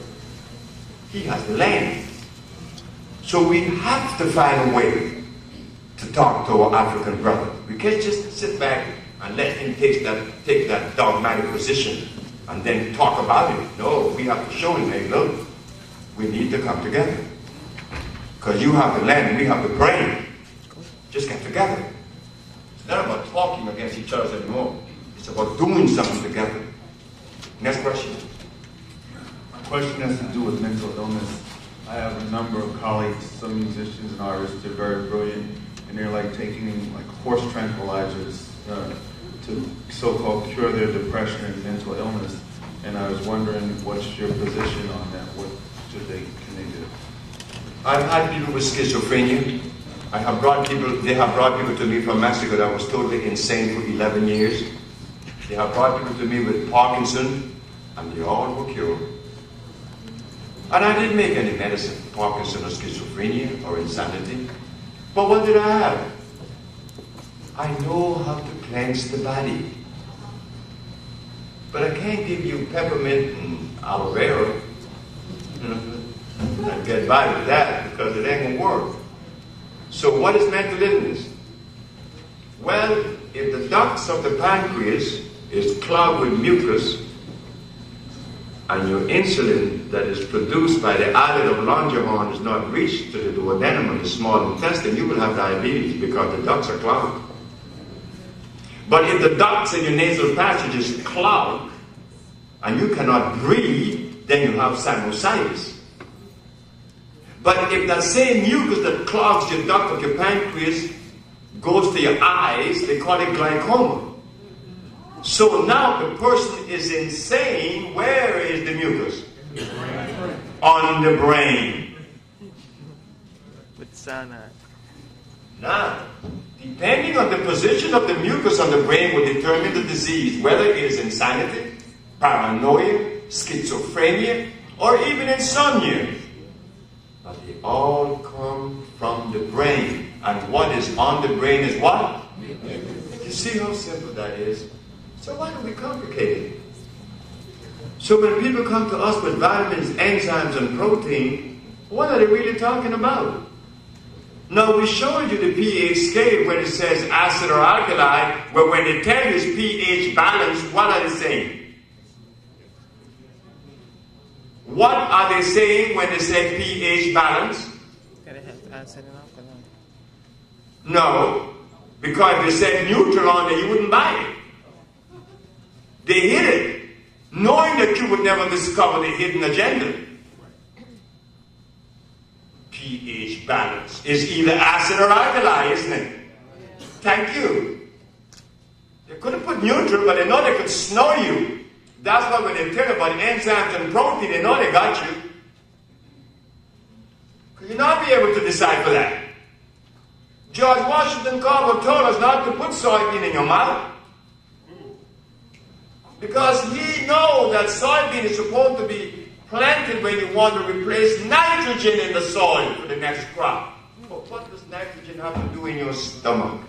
he has land. So we have to find a way to talk to our African brother. We can't just sit back and let him take that dogmatic position and then talk about it. No, we have to show him, hey, look, we need to come together. Because you have the land, we have the brain. Just get together. It's not about talking against each other anymore. It's about doing something together. Next question. My question has to do with mental illness. I have a number of colleagues, some musicians and artists, they're very brilliant, and they're like taking like horse tranquilizers to so-called cure their depression and mental illness. And I was wondering, what's your position on that? What can they do? I've had people with schizophrenia. They have brought people to me from Mexico that was totally insane for 11 years. They have brought people to me with Parkinson, and they all were cured. And I didn't make any medicine for Parkinson or schizophrenia or insanity. But what did I have? I know how to cleanse the body. But I can't give you peppermint and aloe vera. I'd get by with that because it ain't gonna work. So what is mental illness? Well, if the ducts of the pancreas is clogged with mucus, and your insulin that is produced by the islet of Langerhans is not reached to the duodenum of the small intestine, you will have diabetes because the ducts are clogged. But if the ducts in your nasal passage is clogged and you cannot breathe, then you have sinusitis. But if that same mucus that clogs your duct of your pancreas goes to your eyes, they call it glaucoma. So now the person is insane. Where is the mucus? On the brain. With cyanide. Now, depending on the position of the mucus on the brain will determine the disease, whether it is insanity, paranoia, schizophrenia, or even insomnia. But they all come from the brain. And what is on the brain is what? You see how simple that is? So why do we complicate it? So when people come to us with vitamins, enzymes, and protein, what are they really talking about? Now we showed you the pH scale when it says acid or alkali, but when they tell you it's pH balanced, what are they saying? What are they saying when they say pH balance? Gotta have acid and alkaline. No, because if they said neutral on there, you wouldn't buy it. They hid it, knowing that you would never discover the hidden agenda. pH balance is either acid or alkali, isn't it? Thank you. They could have put neutral, but they know they could snore you. That's why when they tell you about enzymes and protein, they know they got you. Could you not be able to decipher that? George Washington Carver told us not to put soybean in your mouth. Because he knows that soybean is supposed to be planted when you want to replace nitrogen in the soil for the next crop. But what does nitrogen have to do in your stomach?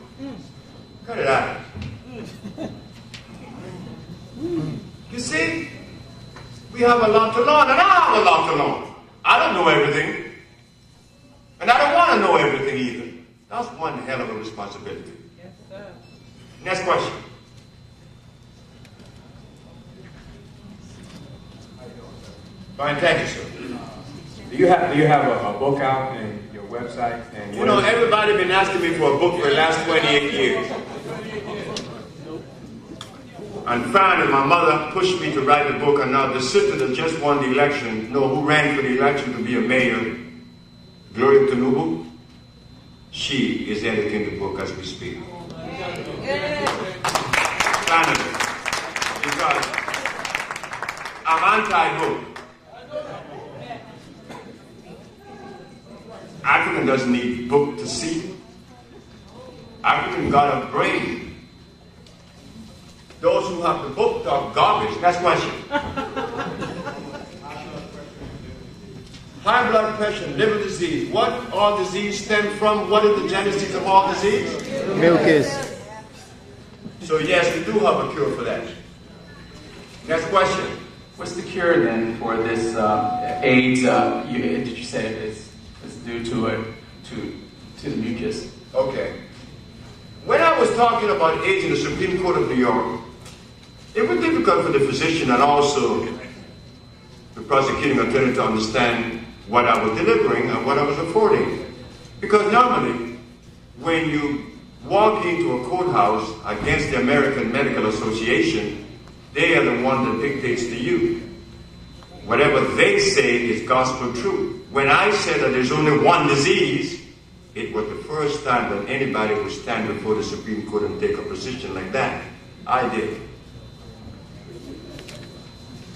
Cut it out. You see, we have a lot to learn, and I have a lot to learn. I don't know everything, and I don't want to know everything either. That's one hell of a responsibility. Yes, sir. Next question. Fine, thank you, sir. Do you have a book out and your website? And You know, everybody been asking me for a book for the last 28 years. And finally, my mother pushed me to write a book, and now the sister that just won the election, who ran for the election to be a mayor, Gloria Tinubu, she is editing the book as we speak. Finally, because I'm anti-book. African doesn't need book to see. African got a brain. Those who have the book talk garbage. Next question. High blood pressure, liver disease. What all disease stem from? What is the genesis of all disease? Mucus. So yes, we do have a cure for that. Next question. What's the cure then for this AIDS? Did you say it's due to the mucus? Okay. When I was talking about AIDS in the Supreme Court of New York, it was difficult for the physician and also the prosecuting attorney to understand what I was delivering and what I was affording. Because normally, when you walk into a courthouse against the American Medical Association, they are the one that dictates to you. Whatever they say is gospel truth. When I said that there's only one disease, it was the first time that anybody would stand before the Supreme Court and take a position like that. I did.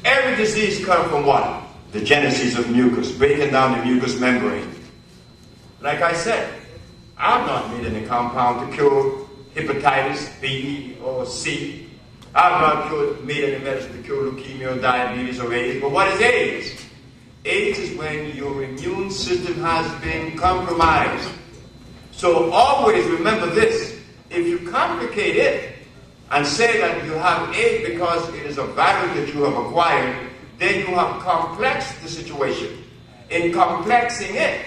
Every disease comes from what? The genesis of mucus, breaking down the mucous membrane. Like I said, I've not made any compound to cure hepatitis B or C. I've not made any medicine to cure leukemia or diabetes or AIDS. But what is AIDS? AIDS is when your immune system has been compromised. So always remember this. If you complicate it and say that you have AIDS because it is a virus that you have acquired, then you have complexed the situation. In complexing it,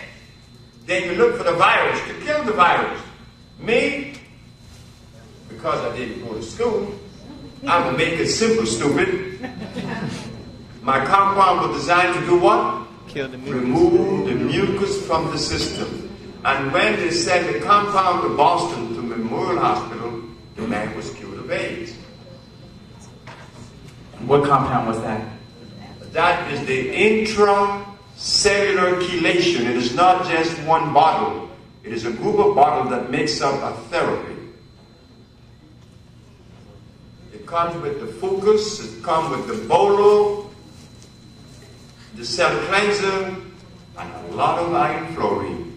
then you look for the virus to kill the virus. Me, because I didn't go to school, I'm going to make it simple, stupid. My compound was designed to do what? Kill the mucus. Remove the mucus from the system. And when they sent the compound to Boston, to Memorial Hospital, the man was cured of AIDS. What compound was that? That is the intracellular chelation. It is not just one bottle. It is a group of bottles that makes up a therapy. It comes with the focus, it comes with the bolo, the cell cleanser, and a lot of iron fluorine.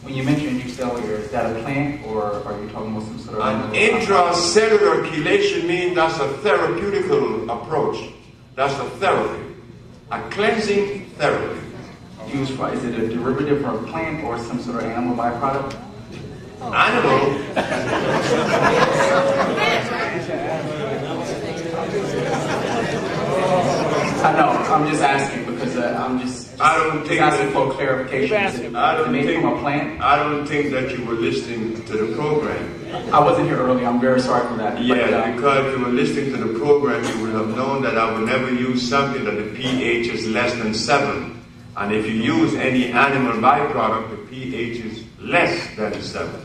When you mentioned intracellular, is that a plant or are you talking about some sort of... An intracellular chelation means that's a therapeutical approach. That's a therapy. A cleansing therapy. Used for, is it a derivative from a plant or some sort of animal byproduct? Animal. I know, I'm just asking because I don't think asking for clarification. Is it made from a plant? I don't think that you were listening to the program. I wasn't here earlier. I'm very sorry for that. Yeah, because if you were listening to the program, you would have known that I would never use something that the pH is less than 7. And if you use any animal byproduct, the pH is less than 7.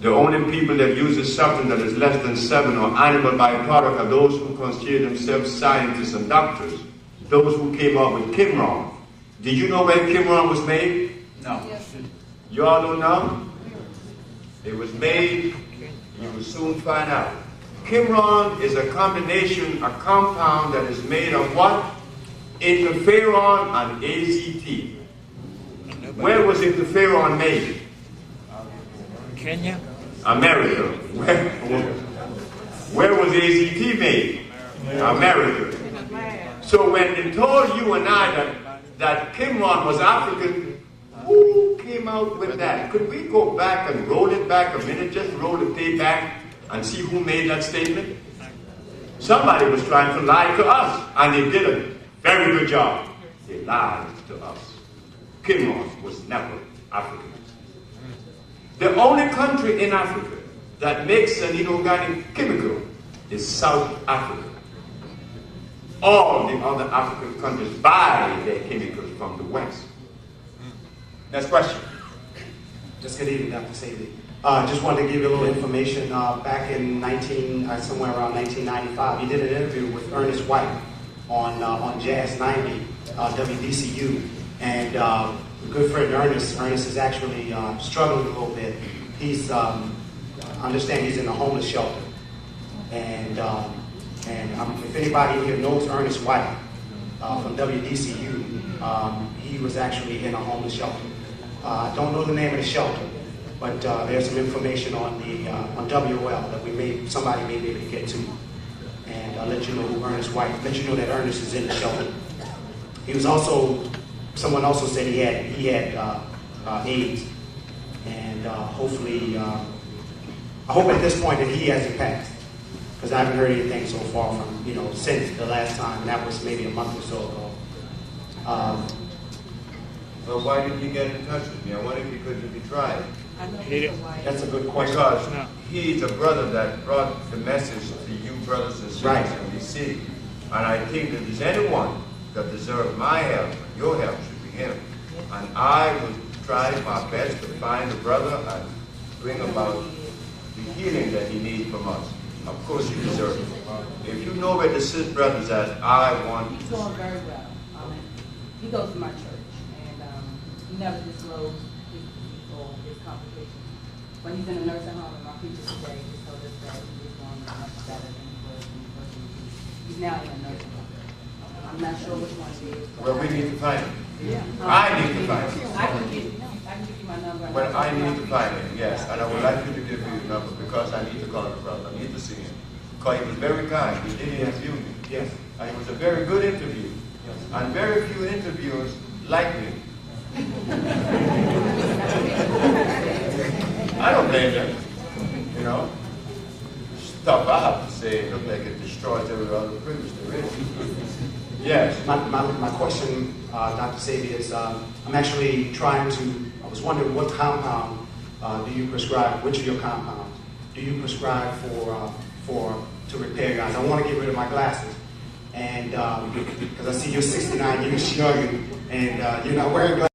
The only people that uses something that is less than 7 or animal byproduct are those who consider themselves scientists and doctors. Those who came up with Kimron. Did you know when Kimron was made? No. You all don't know? It was made, you will soon find out. Kimron is a combination, a compound that is made of what? Interferon and AZT. Where was interferon made? Kenya? America. Where was AZT made? America. So when they told you and I that Kimron was African, who came out with that? Could we go back and roll it back a minute, just roll the tape back and see who made that statement? Somebody was trying to lie to us, and they did a very good job. They lied to us. Kimron was never African. The only country in Africa that makes an inorganic chemical is South Africa. All the other African countries buy their chemicals from the West. Next question. Just good evening, Dr. Sebi. Just wanted to give you a little information. Back in somewhere around 1995, you did an interview with Ernest White on Jazz 90, WDCU, and good friend Ernest is actually struggling a little bit. He's, I understand he's in a homeless shelter, and if anybody here knows Ernest White from WDCU, he was actually in a homeless shelter. I don't know the name of the shelter, but there's some information on the on WOL that somebody may be able to get to, and I'll let you know who Ernest White. Let you know that Ernest is in the shelter. He was also. Someone also said he had AIDS, and hopefully, I hope at this point that he hasn't passed, because I haven't heard anything so far from since the last time, and that was maybe a month or so ago. Well, why didn't you get in touch with me? I wonder if you could have tried. That's a good question. Because he's a brother that brought the message to you brothers and sisters in D.C. And I think that if there's anyone that deserves my help, your help should be him. And I would try my best to find a brother and bring about the healing that he needs from us. Of course he deserves it. If you know where the sis brothers at, I want He's doing very well. He goes to my church, and he never disclosed his complications. But he's in a nursing home, and my preacher today just told us that he is doing much better than he was when he first moved. He's now in a nursing home. I'm not sure which one it is. Well, we need to find him. Yeah. I need to find him. I can give you my number. Well, I need to find him, yes. And I would like you to give me your number because I need to call him brother. I need to see him. Because he was very kind. He did interview me. Yes. And it was a very good interview. Yes. And very few interviewers like me. I don't blame them. You know? Stuff I have to say, it looks like it destroys every other privilege there is. Yes. My question, Dr. Sebi, is I'm actually I was wondering what compound do you prescribe, which of your compounds do you prescribe to repair your eyes? I want to get rid of my glasses, and because I see you're 69 years young, and you're not wearing glasses.